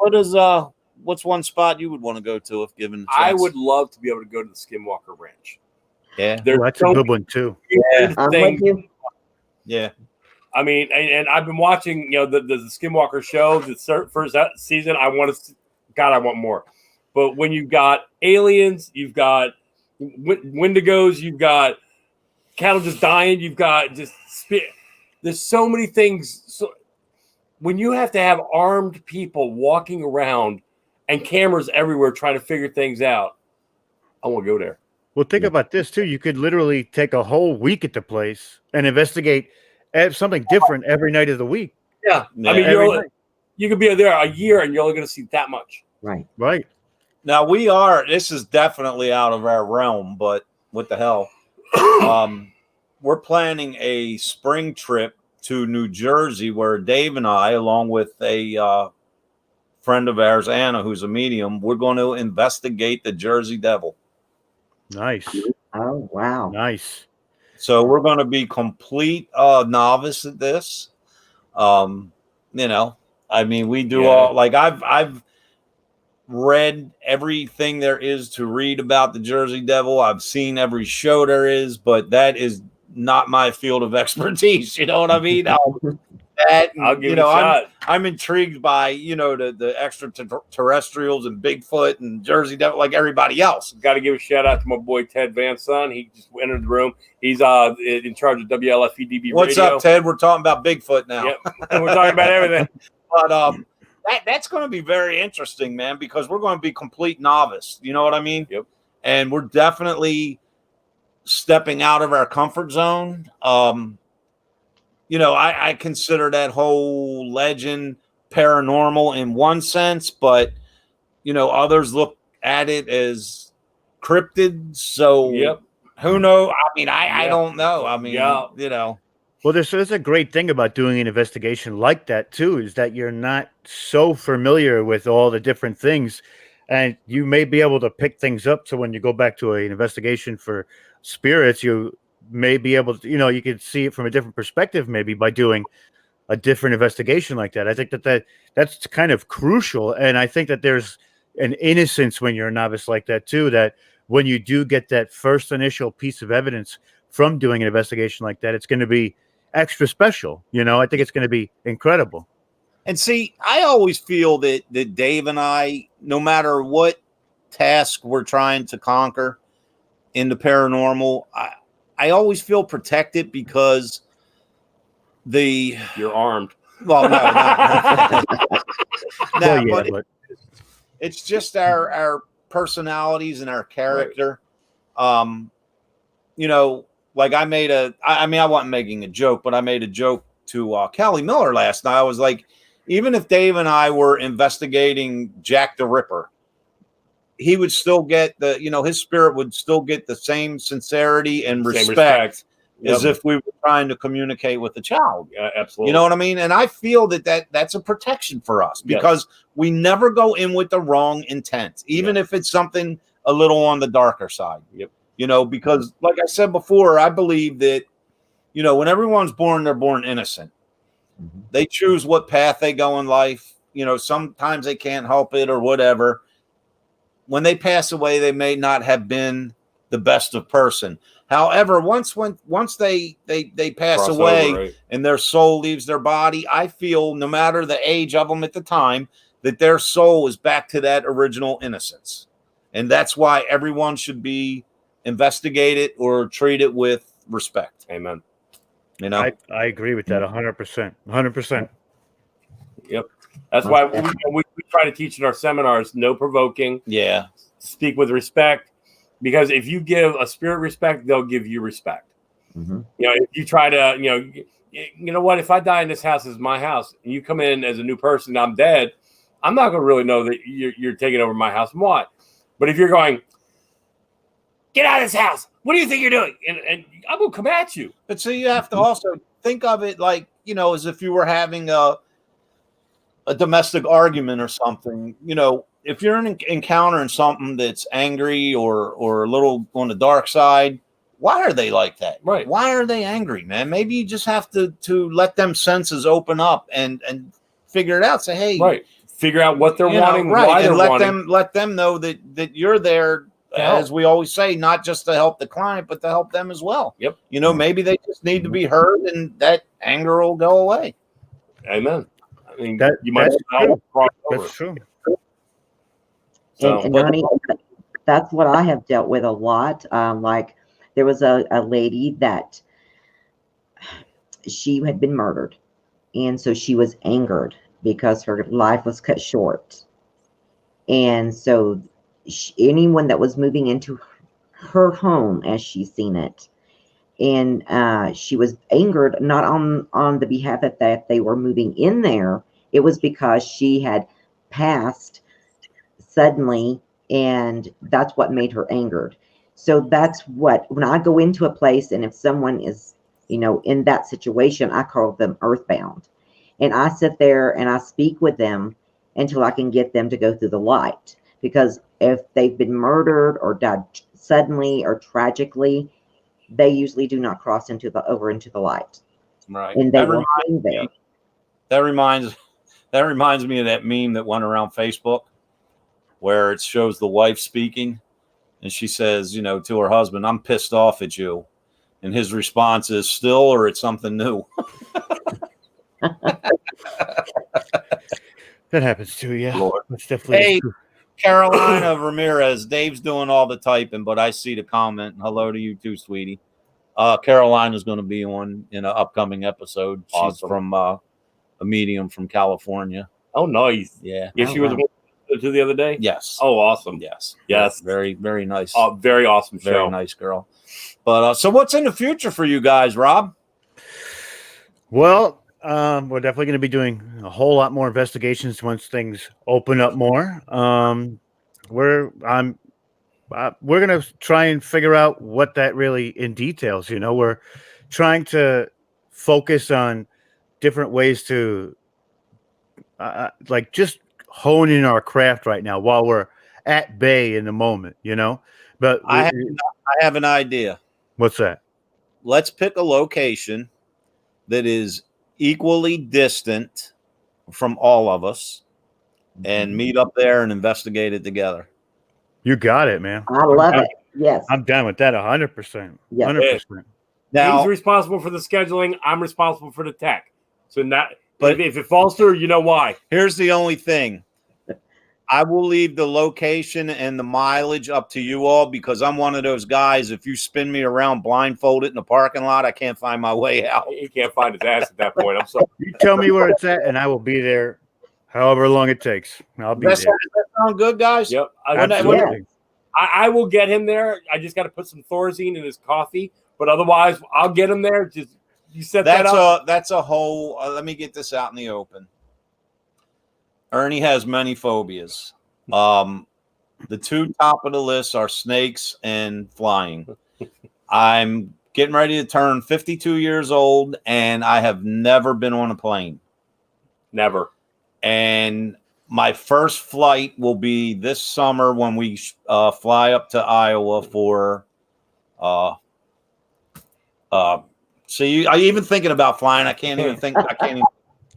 what's one spot you would want to go to if given a chance? I would love to be able to go to the Skinwalker Ranch. Yeah. That's a good one too. Yeah. I'm with you. Yeah. I mean, and I've been watching, the Skinwalker show, the first season. I want more. But when you've got aliens, you've got Wendigos, you've got cattle just dying, you've got just there's so many things. So when you have to have armed people walking around and cameras everywhere trying to figure things out, I want to go there. Well, think about this too. You could literally take a whole week at the place and investigate something different every night of the week. Yeah. I mean, you could be there a year and you're only going to see that much. Right. Now this is definitely out of our realm, but what the hell? We're planning a spring trip to New Jersey where Dave and I, along with a friend of ours, Anna, who's a medium, we're going to investigate the Jersey Devil. Nice. Oh, wow. Nice. So we're going to be complete novice at this. I mean, we do all, like I've read everything there is to read about the Jersey Devil. I've seen every show there is, but that is not my field of expertise. You know what I mean? I'll give it a shot. I'm intrigued by, the extraterrestrials and Bigfoot and Jersey Devil like everybody else. Got to give a shout out to my boy Ted Van Son. He just entered the room. He's in charge of WLFE DB What's Radio. up, Ted? We're talking about Bigfoot now. Yep. We're talking about everything. But that's going to be very interesting, man, because we're going to be complete novice. You know what I mean? Yep. And we're definitely stepping out of our comfort zone. I consider that whole legend paranormal in one sense, but others look at it as cryptid. So who knows? I mean, I don't know. I mean, Well, there's a great thing about doing an investigation like that too, is that you're not so familiar with all the different things, and you may be able to pick things up. So when you go back to an investigation for spirits, you may be able to, you could see it from a different perspective, maybe by doing a different investigation like that. I think that's kind of crucial. And I think that there's an innocence when you're a novice like that too, that when you do get that first initial piece of evidence from doing an investigation like that, it's going to be extra special. I think it's going to be incredible. And see, I always feel that Dave and I, no matter what task we're trying to conquer in the paranormal, I always feel protected because you're armed. Well, no, but it's just our personalities and our character. You know, like I wasn't making a joke, but I made a joke to Kelly Miller last night. I was like, even if Dave and I were investigating Jack the Ripper, he would still get his spirit would still get the same sincerity and respect. As if we were trying to communicate with a child. Yeah, absolutely. You know what I mean? And I feel that's a protection for us because we never go in with the wrong intent, even if it's something a little on the darker side. Yep. You know, because like I said before, I believe that, you know, when everyone's born, they're born innocent. Mm-hmm. They choose what path they go in life. You know, sometimes they can't help it or whatever. When they pass away, they may not have been the best of person. However, once they pass away and their soul leaves their body, I feel no matter the age of them at the time, that their soul is back to that original innocence. And that's why everyone should be investigated or treated with respect. Amen. You know, I agree with that 100%. 100%. Yep. That's why we try to teach in our seminars, no provoking. Yeah. Speak with respect. Because if you give a spirit respect, they'll give you respect. Mm-hmm. You know, if you try to, you know what? If I die in this house, it's my house, and you come in as a new person, I'm dead. I'm not going to really know that you're taking over my house and what. But if you're going, get out of this house. What do you think you're doing? And I'm going to come at you. But so you have to also think of it like, you know, as if you were having a domestic argument or something, you know. If you're encountering something that's angry or a little on the dark side, why are they like that? Right. Why are they angry, man? Maybe you just have to let them senses open up and figure it out. Say, hey, right. Figure out what they're wanting, right, why and they're let them know that you're there, as we always say, not just to help the client, but to help them as well. Yep. You know, maybe they just need to be heard, and that anger will go away. Amen. I mean, you might That's true. And Ronnie, that's what I have dealt with a lot. Like there was a lady that she had been murdered. And so she was angered because her life was cut short. And so anyone that was moving into her home, as she's seen it, and she was angered, not on the behalf that they were moving in there. It was because she had passed suddenly, and that's what made her angered. So that's what, when I go into a place and if someone is, you know, in that situation, I call them earthbound, and I sit there and I speak with them until I can get them to go through the light. Because if they've been murdered or died suddenly or tragically, they usually do not cross over into the light. Right. And they will hang there. That reminds me of that meme that went around Facebook, where it shows the wife speaking, and she says, you know, to her husband, "I'm pissed off at you," and his response is, "Still, or it's something new?" That happens too, yeah. Lord. That's definitely hey, Carolina Ramirez. Dave's doing all the typing, but I see the comment. Hello to you too, sweetie. Carolina's going to be on in an upcoming episode. Awesome. She's from a medium from California. Oh, nice. Yeah. Yeah, she was to the other day. Yes. Oh, awesome. Yes. Yes. Very, very nice. Very awesome show. Very nice girl. But so what's in the future for you guys, Rob? We're definitely going to be doing a whole lot more investigations once things open up more. We're going to try and figure out what that really entails. You know, we're trying to focus on different ways to like just hone in our craft right now while we're at bay in the moment, you know. But I have an idea. What's that? Let's pick a location that is equally distant from all of us and meet up there and investigate it together. You got it, man. I love it. Yes. I'm down with that 100%. Yes. 100%. Now, he's responsible for the scheduling. I'm responsible for the tech. So but if it falls through, you know why. Here's the only thing. I will leave the location and the mileage up to you all, because I'm one of those guys. If you spin me around blindfolded in the parking lot, I can't find my way out. He can't find his ass at that point. I'm sorry. You tell me where it's at, and I will be there However long it takes, I'll be Does there. that sound good, guys? Yep. Absolutely. I will get him there. I just got to put some Thorazine in his coffee, but otherwise, I'll get him there. Just you set that up. That's a whole. Let me get this out in the open. Ernie has many phobias. The two top of the list are snakes and flying. I'm getting ready to turn 52 years old, and I have never been on a plane. Never. And my first flight will be this summer when we fly up to Iowa for see, I even thinking about flying. I can't even think.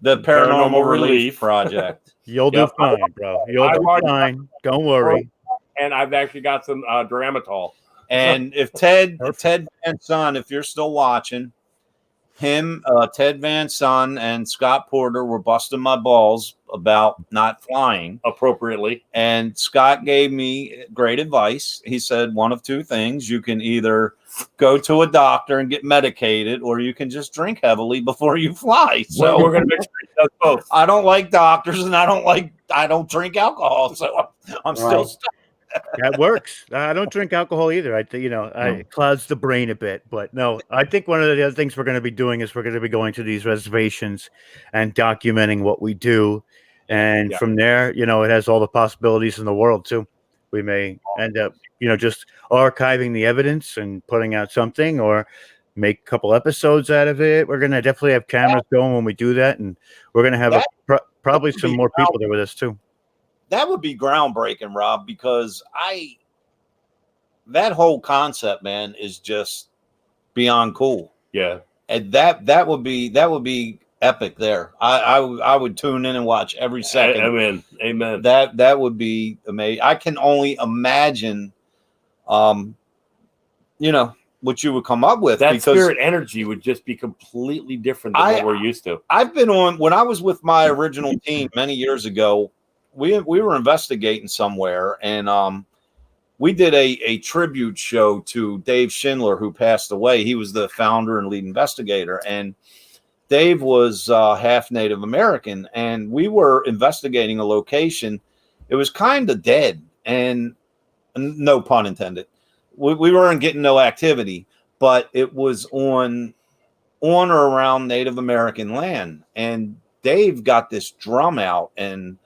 The Paranormal Relief Project. You'll do fine, bro. You'll do fine. Don't worry. And I've actually got some Dramatol. And if Ted Van Son, if you're still watching, him, Ted Van Son, and Scott Porter were busting my balls about not flying appropriately. And Scott gave me great advice. He said one of two things: you can either go to a doctor and get medicated, or you can just drink heavily before you fly. So we're going to make sure both. I don't like doctors, and I don't drink alcohol, so I'm still stuck. That works. I don't drink alcohol either. It clouds the brain a bit, but no, I think one of the other things we're going to be doing is we're going to be going to these reservations and documenting what we do. And from there, it has all the possibilities in the world too. We may end up, just archiving the evidence and putting out something, or make a couple episodes out of it. We're going to definitely have cameras going when we do that. And we're going to have probably some more people there with us too. That would be groundbreaking, Rob, because that whole concept, man, is just beyond cool. Yeah. And that would be epic there. I would tune in and watch every second. Amen. That would be amazing. I can only imagine what you would come up with. That spirit energy would just be completely different than what we're used to. I've been on, when I was with my original team many years ago, we were investigating somewhere, and we did a tribute show to Dave Schindler, who passed away. He was the founder and lead investigator, and Dave was half Native American, and we were investigating a location. It was kind of dead, and no pun intended. We weren't getting no activity, but it was on or around Native American land, and Dave got this drum out and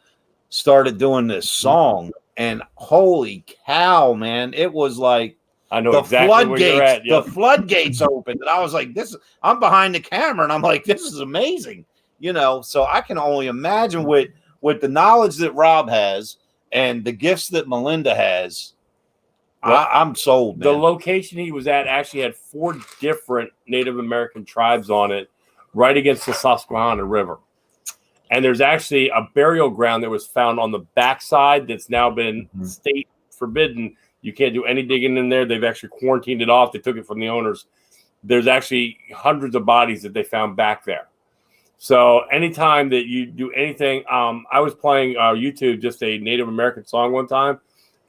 started doing this song, and holy cow, man, it was like I know exactly where you're at. The floodgates opened, and I was like, I'm behind the camera, and I'm like, this is amazing, so I can only imagine with the knowledge that Rob has and the gifts that Melinda has. I'm sold, man. The location he was at actually had 4 different Native American tribes on it, right against the Susquehanna River. And there's actually a burial ground that was found on the backside that's now been state forbidden. You can't do any digging in there. They've actually quarantined it off. They took it from the owners. There's actually hundreds of bodies that they found back there. So anytime that you do anything, I was playing YouTube, just a Native American song one time,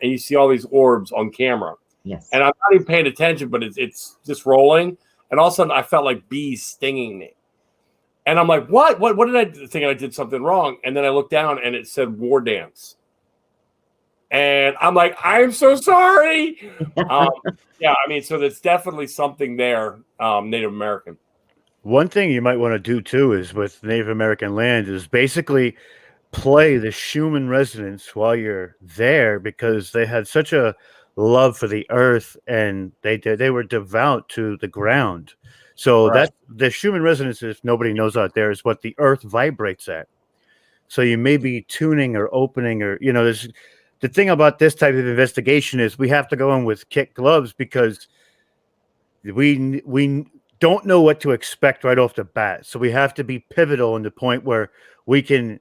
and you see all these orbs on camera. Yes. And I'm not even paying attention, but it's just rolling. And all of a sudden I felt like bees stinging me. And I'm like, what did I think? I did something wrong. And then I looked down and it said war dance. And I'm like, I'm so sorry. So there's definitely something there, Native American. One thing you might want to do too is with Native American land is basically play the Schumann resonance while you're there, because they had such a love for the earth, and they were devout to the ground. So that the Schumann resonance, if nobody knows out there, is what the earth vibrates at. So you may be tuning or opening, or there's the thing about this type of investigation is we have to go in with kit gloves, because we don't know what to expect right off the bat. So we have to be pivotal in the point where we can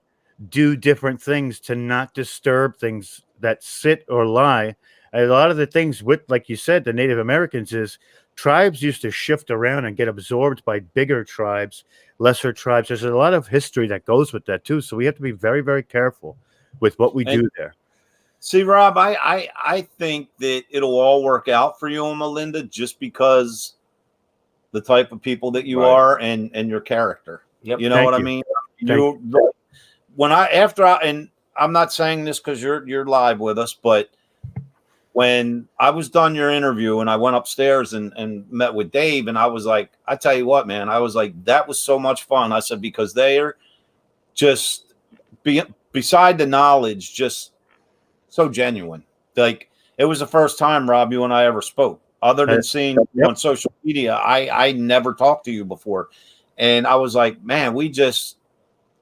do different things to not disturb things that sit or lie. And a lot of the things with, like you said, the Native Americans is tribes used to shift around and get absorbed by bigger tribes, lesser tribes. There's a lot of history that goes with that too. So we have to be very, very careful with what we do there. See, Rob, I think that it'll all work out for you and Melinda, just because the type of people that you are and your character. Yep. You know what I mean? and I'm not saying this because you're live with us, but when I was done your interview and I went upstairs and met with Dave, and I was like, I tell you what, man, I was like, that was so much fun. I said, because they are just beside the knowledge, just so genuine. Like, it was the first time, Rob, you and I ever spoke. Other than seeing you on social media, I never talked to you before. And I was like, man, we just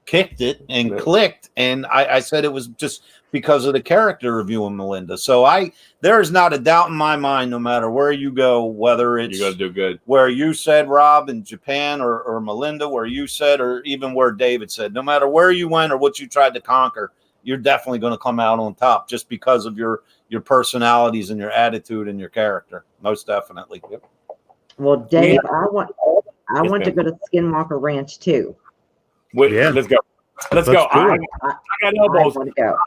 kicked it and clicked. And I said it was just because of the character of you and Melinda. So there is not a doubt in my mind, no matter where you go, whether it's you're gonna do good, where you said, Rob, in Japan, or Melinda, where you said, or even where David said, no matter where you went or what you tried to conquer, you're definitely going to come out on top just because of your personalities and your attitude and your character. Most definitely. Yep. Well, Dave, I want to go to Skinwalker Ranch too. Let's go. Let's go. I got elbows. I want to go.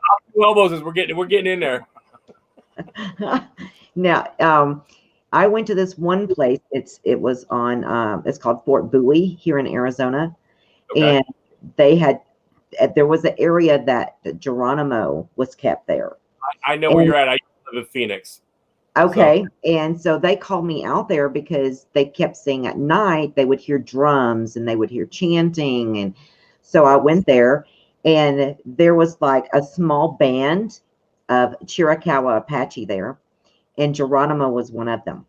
Elbows as we're getting in there. Now, I went to this one place. It was on. It's called Fort Bowie here in Arizona, and there was an area that Geronimo was kept there. I know where you're at. I live in Phoenix. Okay. So. And so they called me out there because they kept saying at night they would hear drums and they would hear chanting. And so I went there, and there was like a small band of Chiricahua Apache there, and Geronimo was one of them.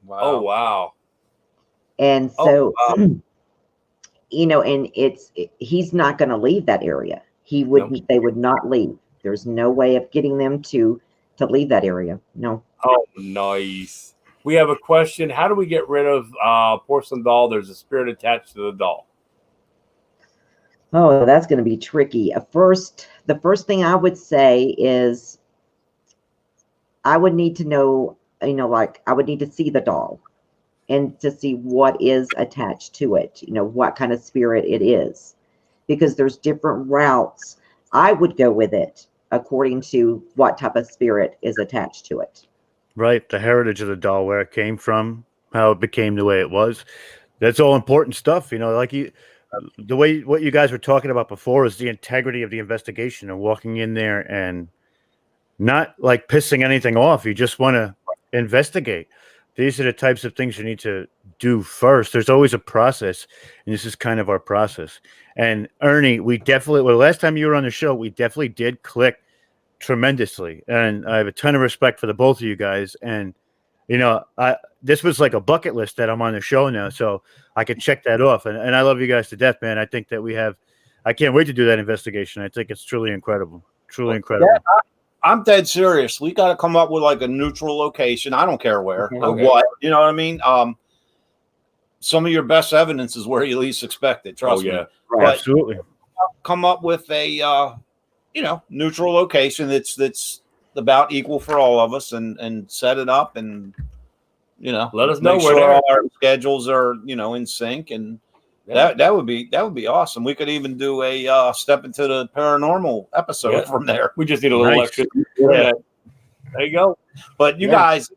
Wow. Oh, wow. And so, you know, and he's not going to leave that area. They would not leave. There's no way of getting them to leave that area. No. Oh, nice. We have a question. How do we get rid of porcelain doll? There's a spirit attached to the doll. Oh, that's going to be tricky. The first thing I would say is I would need to know, I would need to see the doll and to see what is attached to it, what kind of spirit it is, because there's different routes. I would go with it according to what type of spirit is attached to it. Right. The heritage of the doll, where it came from, how it became the way it was. That's all important stuff. What you guys were talking about before is the integrity of the investigation and walking in there and not like pissing anything off. You just want to investigate. These are the types of things you need to do first. There's always a process, and this is kind of our process. And Ernie, last time you were on the show, we definitely did click tremendously. And I have a ton of respect for the both of you guys. And, this was like a bucket list that I'm on the show now, so I could check that off. And I love you guys to death, man. I think that I can't wait to do that investigation. I think it's truly incredible. Truly incredible. Yeah, I'm dead serious. We got to come up with like a neutral location. I don't care where or what. You know what I mean? Some of your best evidence is where you least expect it. Trust me. Right. Absolutely. Come up with a neutral location that's about equal for all of us, and set it up, and let us know where our schedules are in sync, and that would be awesome. We could even do a step into the paranormal episode from there. We just need a little extra. Yeah. There you go. But you guys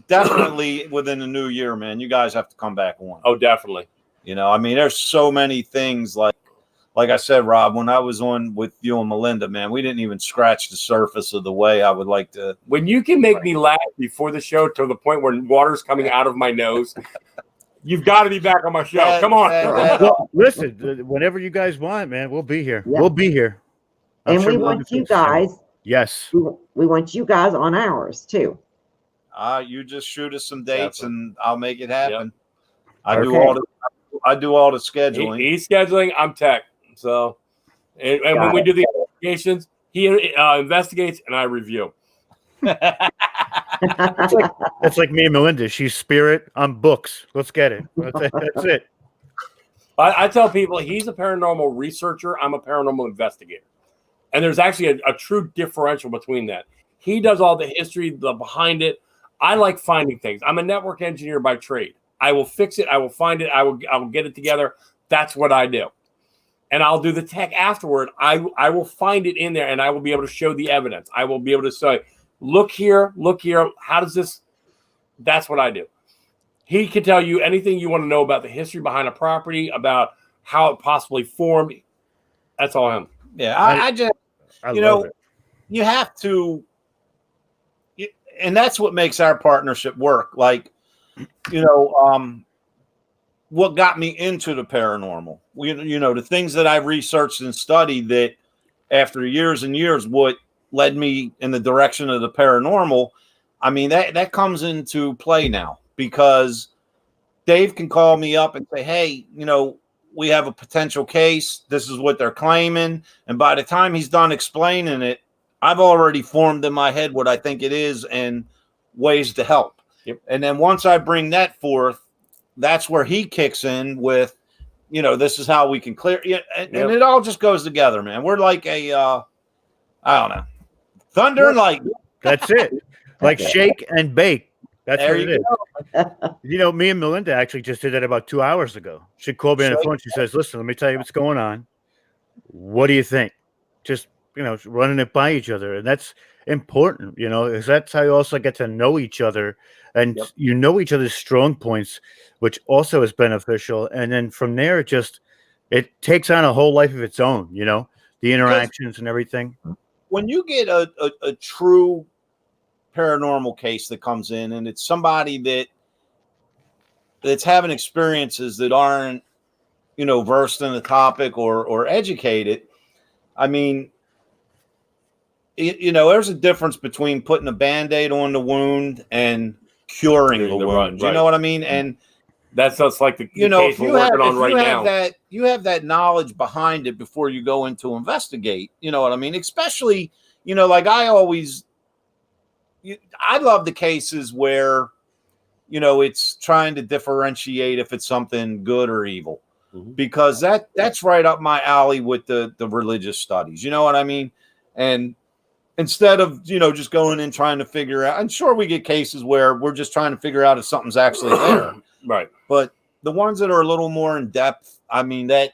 definitely within the new year, man, you guys have to come back on. Oh, definitely. There's so many things like I said, Rob, when I was on with you and Melinda, man, we didn't even scratch the surface of the way I would like to. When you can make me laugh before the show to the point where water's coming out of my nose, you've got to be back on my show. Come on. Well, listen, whenever you guys want, man, we'll be here. Yeah. We'll be here. And we want you guys. Yes. We want you guys on ours too. You just shoot us some dates and I'll make it happen. Yep. I do all the scheduling. He's scheduling. I'm tech. So, and when we do the investigations, he investigates and I review. That's like me and Melinda. She's spirit. I'm books. Let's get it. That's it. I tell people he's a paranormal researcher. I'm a paranormal investigator. And there's actually a true differential between that. He does all the history, the behind it. I like finding things. I'm a network engineer by trade. I will fix it. I will find it. I will get it together. That's what I do. And I'll do the tech afterward. I will find it in there, and I will be able to show the evidence. I will be able to say, look here. How does this? That's what I do. He can tell you anything you want to know about the history behind a property, about how it possibly formed. That's all him. Yeah, I just, you know, you have to, and that's what makes our partnership work. Like, you know, what got me into the paranormal, you know, the things that I've researched and studied that after years and years, what led me in the direction of the paranormal. I mean, that comes into play now because Dave can call me up and say, hey, you know, we have a potential case. This is what they're claiming. And by the time he's done explaining it, I've already formed in my head what I think it is and ways to help. Yep. And then once I bring that forth, that's where he kicks in with, you know, this is how we can clear. Yeah, and it all just goes together, man. We're like a, I don't know, thunder and lightning. That's it. Like shake and bake. That's There what it is. You know, me and Melinda actually just did that about 2 hours ago. She called me on the phone. She says, listen, let me tell you what's going on. What do you think? Just, you know, running it by each other. And that's important, you know, because that's how you also get to know each other. And you know each other's strong points, which also is beneficial. And then from there, it takes on a whole life of its own, you know, the interactions and everything. When you get a true paranormal case that comes in and it's somebody that's having experiences that aren't, you know, versed in the topic or educated, I mean, you know, there's a difference between putting a Band-Aid on the wound and curing the wound. You know what I mean? And that's like the you know, case we're working on right now. You have that knowledge behind it before you go into investigate. You know what I mean? Especially, you know, like I love the cases where, you know, it's trying to differentiate if it's something good or evil, because that's right up my alley with the religious studies. You know what I mean? And instead of, you know, just going in trying to figure out, I'm sure we get cases where we're just trying to figure out if something's actually there. Right. But the ones that are a little more in depth, I mean, that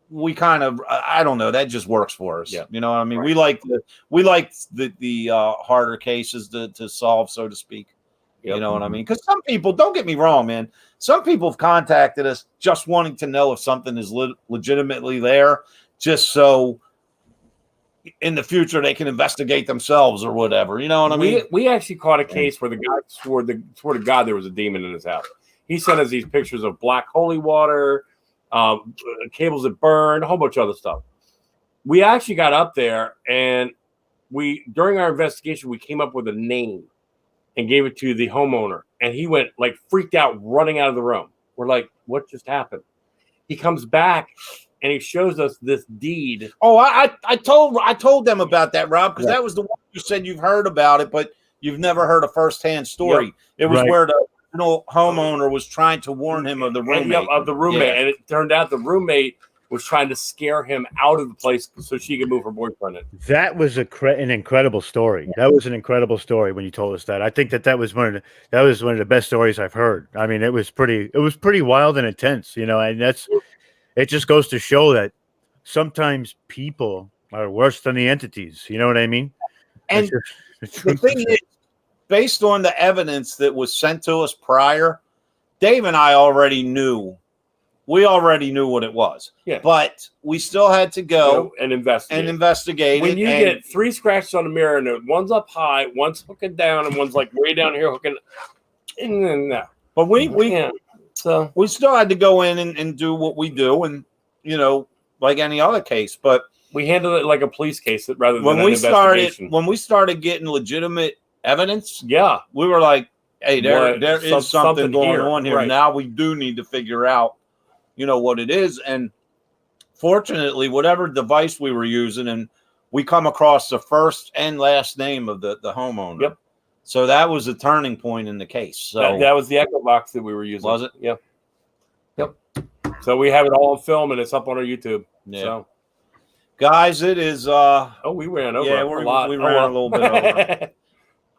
we kind of, I don't know, that just works for us. Yeah. You know what I mean? Right. We like the harder cases to solve, so to speak. Yep. You know what I mean? Because some people, don't get me wrong, man. Some people have contacted us just wanting to know if something is legitimately there, just so in the future they can investigate themselves or whatever. You know what I mean? We actually caught a case where the guy swore to God there was a demon in his house. He sent us these pictures of black holy water, cables that burn, a whole bunch of other stuff. We actually got up there and during our investigation, we came up with a name and gave it to the homeowner. And he went like freaked out, running out of the room. We're like, what just happened? He comes back and he shows us this deed. Oh, I told them about that, Rob, because that was the one you said you've heard about it, but you've never heard a firsthand story. Yep. It was where the homeowner was trying to warn him of the roommate. And it turned out the roommate was trying to scare him out of the place so she could move her boyfriend in. That was an incredible story. That was an incredible story when you told us that. I think that was one of the best stories I've heard. I mean, it was pretty wild and intense, you know, and it just goes to show that sometimes people are worse than the entities. You know what I mean? And the thing is, based on the evidence that was sent to us prior, Dave and I already knew. We already knew what it was. Yeah. But we still had to go and investigate. When you get 3 scratches on the mirror and one's up high, one's hooking down, and one's like way down here hooking. But we still had to go in and do what we do, and you know, like any other case. But we handled it like a police case rather than when we started getting legitimate evidence. Yeah, we were like, hey, there is something going on here. Right. Now we do need to figure out, you know, what it is. And fortunately, whatever device we were using, and we come across the first and last name of the homeowner. Yep. So that was a turning point in the case. So that was the Echo Box that we were using. Was it? Yep. So we have it all on film and it's up on our YouTube. Yeah. So. Guys, it is. We ran over. Yeah, a lot. We ran a little bit over.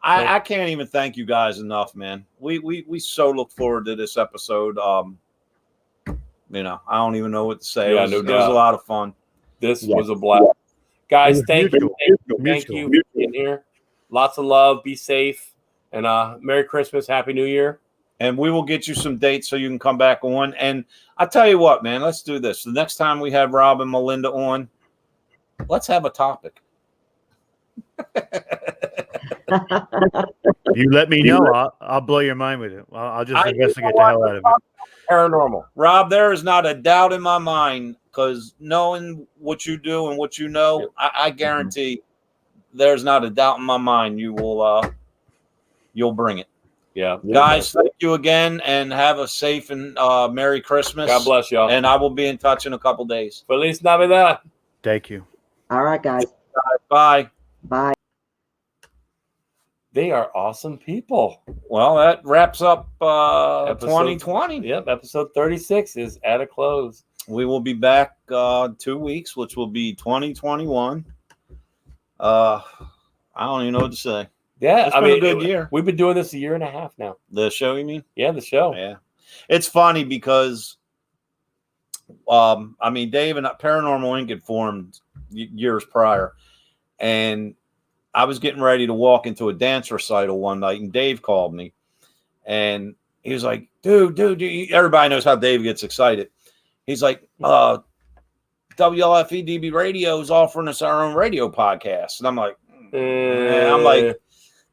I can't even thank you guys enough, man. We so look forward to this episode. You know, I don't even know what to say. Yeah, it was a lot of fun. This was a blast. Guys, thank you for being here. Lots of love. Be safe. And Merry Christmas. Happy New Year. and we will get you some dates so you can come back on. And I tell you what, man, let's do this. The next time we have Rob and Melinda on, let's have a topic. You let me know. I'll blow your mind with it. I'll just investigate the hell out of it. Paranormal. Rob, there is not a doubt in my mind, because knowing what you do and what you know, I guarantee there's not a doubt in my mind you will you'll bring it. Yeah. Guys, thank you again, and have a safe and Merry Christmas. God bless y'all. And I will be in touch in a couple days. Feliz Navidad. Thank you. All right, guys. Bye. Bye. They are awesome people. Well, that wraps up 2020. Yep, episode 36 is at a close. We will be back 2 weeks, which will be 2021. I don't even know what to say. Yeah, It's been a good year. We've been doing this a year and a half now. The show, you mean? Yeah, the show. Yeah. It's funny because, Dave and Paranormal Inc. had formed years prior, and I was getting ready to walk into a dance recital one night, and Dave called me, and he was like, dude, everybody knows how Dave gets excited. He's like, WLFE DB Radio is offering us our own radio podcast. And I'm like,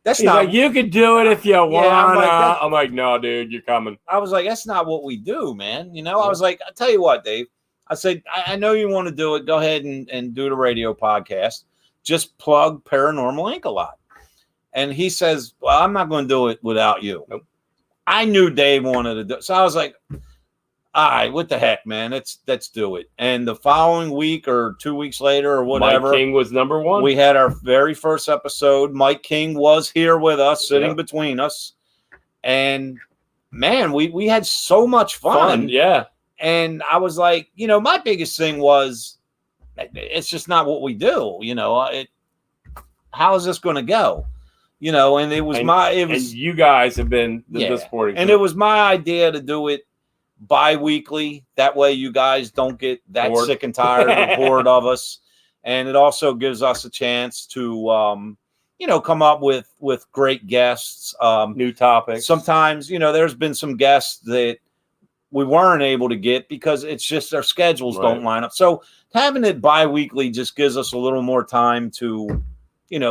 that's He's not. Like, you can do it if you want. I'm like, no, dude, you're coming. I was like, that's not what we do, man. You know, I was like, I tell you what, Dave. I said, I know you want to do it. Go ahead and do the radio podcast. Just plug Paranormal Inc. a lot. And he says, well, I'm not going to do it without you. Nope. I knew Dave wanted to do it. So I was like, all right, what the heck, man? Let's do it. And the following week or 2 weeks later or whatever, Mike King was number one. We had our very first episode. Mike King was here with us, sitting between us. And man, we had so much fun. Yeah. And I was like, my biggest thing was, it's just not what we do. How is this going to go? And it was and you guys have been the supporting. And it was my idea to do it bi-weekly. That way you guys don't get that bored. Sick and tired or bored of us. And it also gives us a chance to, come up with great guests. New topics. Sometimes, there's been some guests that we weren't able to get because it's just our schedules don't line up. So having it bi-weekly just gives us a little more time to,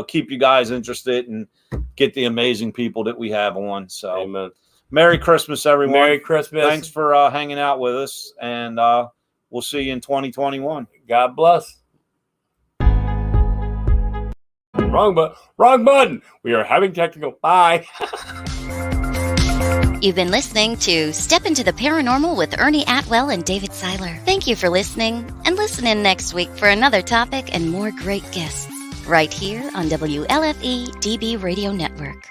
keep you guys interested and get the amazing people that we have on. So Amen. Merry Christmas, everyone. Merry Christmas. Thanks for hanging out with us. And we'll see you in 2021. God bless. Wrong button. We are having technical. Bye. You've been listening to Step Into the Paranormal with Ernie Atwell and David Seiler. Thank you for listening, and listen in next week for another topic and more great guests right here on WLFE DB Radio Network.